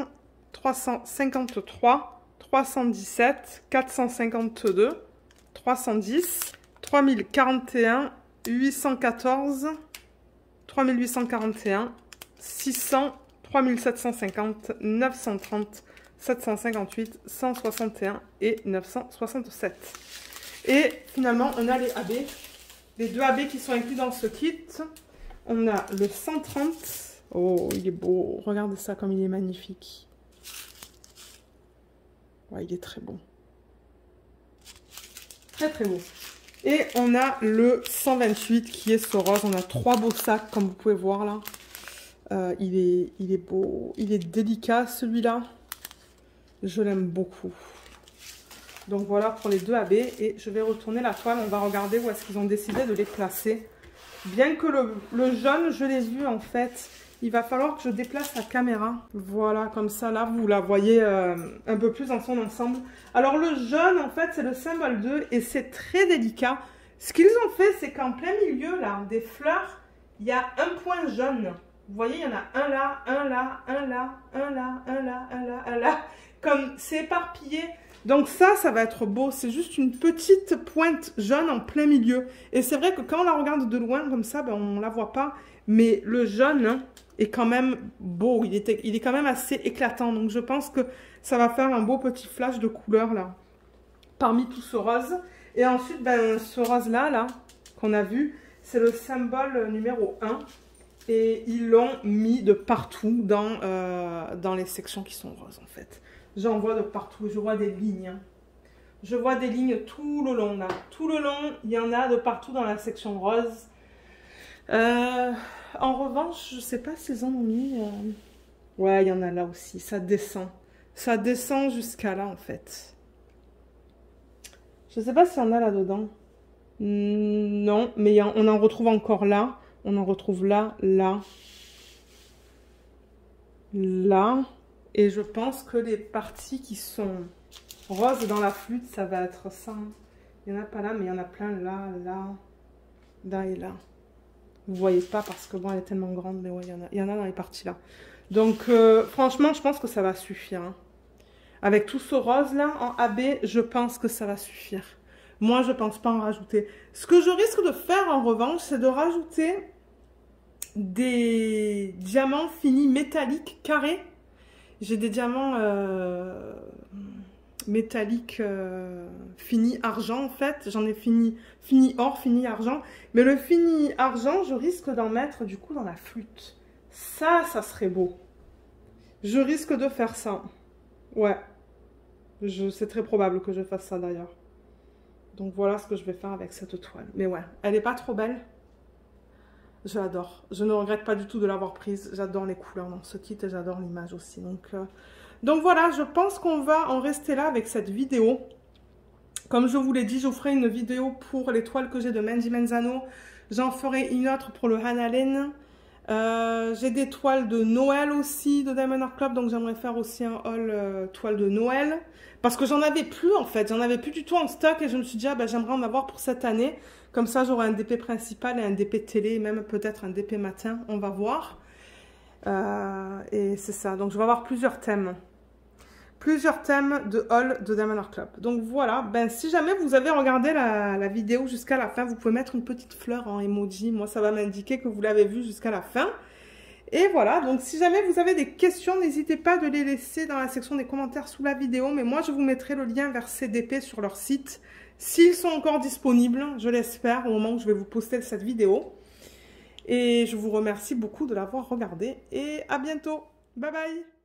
353, 317, 452, 310, 3041, 814, 3841, 600, 3750, 930, 758, 161 et 967. Et finalement, on a les AB, les 2 AB qui sont inclus dans ce kit. On a le 130. Oh, il est beau. Regardez ça comme il est magnifique. Ouais, il est très beau. Très beau. Et on a le 128 qui est ce rose. On a 3 beaux sacs comme vous pouvez voir là. Il est beau. Il est délicat celui-là. Je l'aime beaucoup. Donc voilà pour les 2 AB. Et je vais retourner la toile. On va regarder où est-ce qu'ils ont décidé de les placer. Bien que le jaune, je l'ai vu en fait. Il va falloir que je déplace la caméra. Voilà, comme ça, là, vous la voyez un peu plus dans son ensemble. Alors, le jaune, en fait, c'est le symbole 2 et c'est très délicat. Ce qu'ils ont fait, c'est qu'en plein milieu, là, des fleurs, il y a un point jaune. Vous voyez, il y en a un là, un là, un là, un là, un là, un là, un là. Comme c'est éparpillé. Donc ça va être beau. C'est juste une petite pointe jaune en plein milieu. Et c'est vrai que quand on la regarde de loin, comme ça, ben, on ne la voit pas. Mais le jaune... hein, est quand même beau, il est quand même assez éclatant, donc je pense que ça va faire un beau petit flash de couleur là, parmi tout ce rose. Et ensuite, ben, ce rose là, qu'on a vu, c'est le symbole numéro 1, et ils l'ont mis de partout dans les sections qui sont roses en fait. J'en vois de partout, je vois des lignes, hein. Je vois des lignes tout le long là, tout le long, il y en a de partout dans la section rose. En revanche, je sais pas s'ils en ont mis. Ouais, il y en a là aussi. Ça descend. Ça descend jusqu'à là, en fait. Je sais pas s'il y en a là-dedans. Non, mais on en retrouve encore là. On en retrouve là, là, là. Et je pense que les parties qui sont roses dans la flûte, ça va être ça. Il n'y en a pas là, mais il y en a plein là, là, là et là. Vous voyez pas parce que bon, elle est tellement grande, mais ouais, il y en a dans les parties là. Donc, franchement, je pense que ça va suffire. Hein. Avec tout ce rose là en AB, je pense que ça va suffire. Moi, je pense pas en rajouter. Ce que je risque de faire en revanche, c'est de rajouter des diamants finis métalliques carrés. J'ai des diamants métalliques finis argent en fait. J'en ai fini or, fini argent. Mais le fini argent, je risque d'en mettre du coup dans la flûte. Ça serait beau. Je risque de faire ça. Ouais. C'est très probable que je fasse ça d'ailleurs. Donc voilà ce que je vais faire avec cette toile. Mais ouais, elle n'est pas trop belle. Je l'adore. Je ne regrette pas du tout de l'avoir prise. J'adore les couleurs dans ce kit et j'adore l'image aussi. Donc voilà, je pense qu'on va en rester là avec cette vidéo. Comme je vous l'ai dit, je vous ferai une vidéo pour les toiles que j'ai de Mandy Menzano. J'en ferai une autre pour le Hannah Lane. J'ai des toiles de Noël aussi de Diamond Art Club, donc j'aimerais faire aussi un haul toile de Noël. Parce que j'en avais plus en fait, j'en avais plus du tout en stock et je me suis dit, ah, ben, j'aimerais en avoir pour cette année. Comme ça, j'aurai un DP principal et un DP télé, et même peut-être un DP matin, on va voir. Et c'est ça, donc je vais avoir plusieurs thèmes. Plusieurs thèmes de haul de Diamond Art Club. Donc voilà, ben, si jamais vous avez regardé la vidéo jusqu'à la fin, vous pouvez mettre une petite fleur en emoji. Moi, ça va m'indiquer que vous l'avez vue jusqu'à la fin. Et voilà, donc si jamais vous avez des questions, n'hésitez pas de les laisser dans la section des commentaires sous la vidéo. Mais moi, je vous mettrai le lien vers CDP sur leur site, s'ils sont encore disponibles, je l'espère, au moment où je vais vous poster cette vidéo. Et je vous remercie beaucoup de l'avoir regardé. Et à bientôt. Bye bye.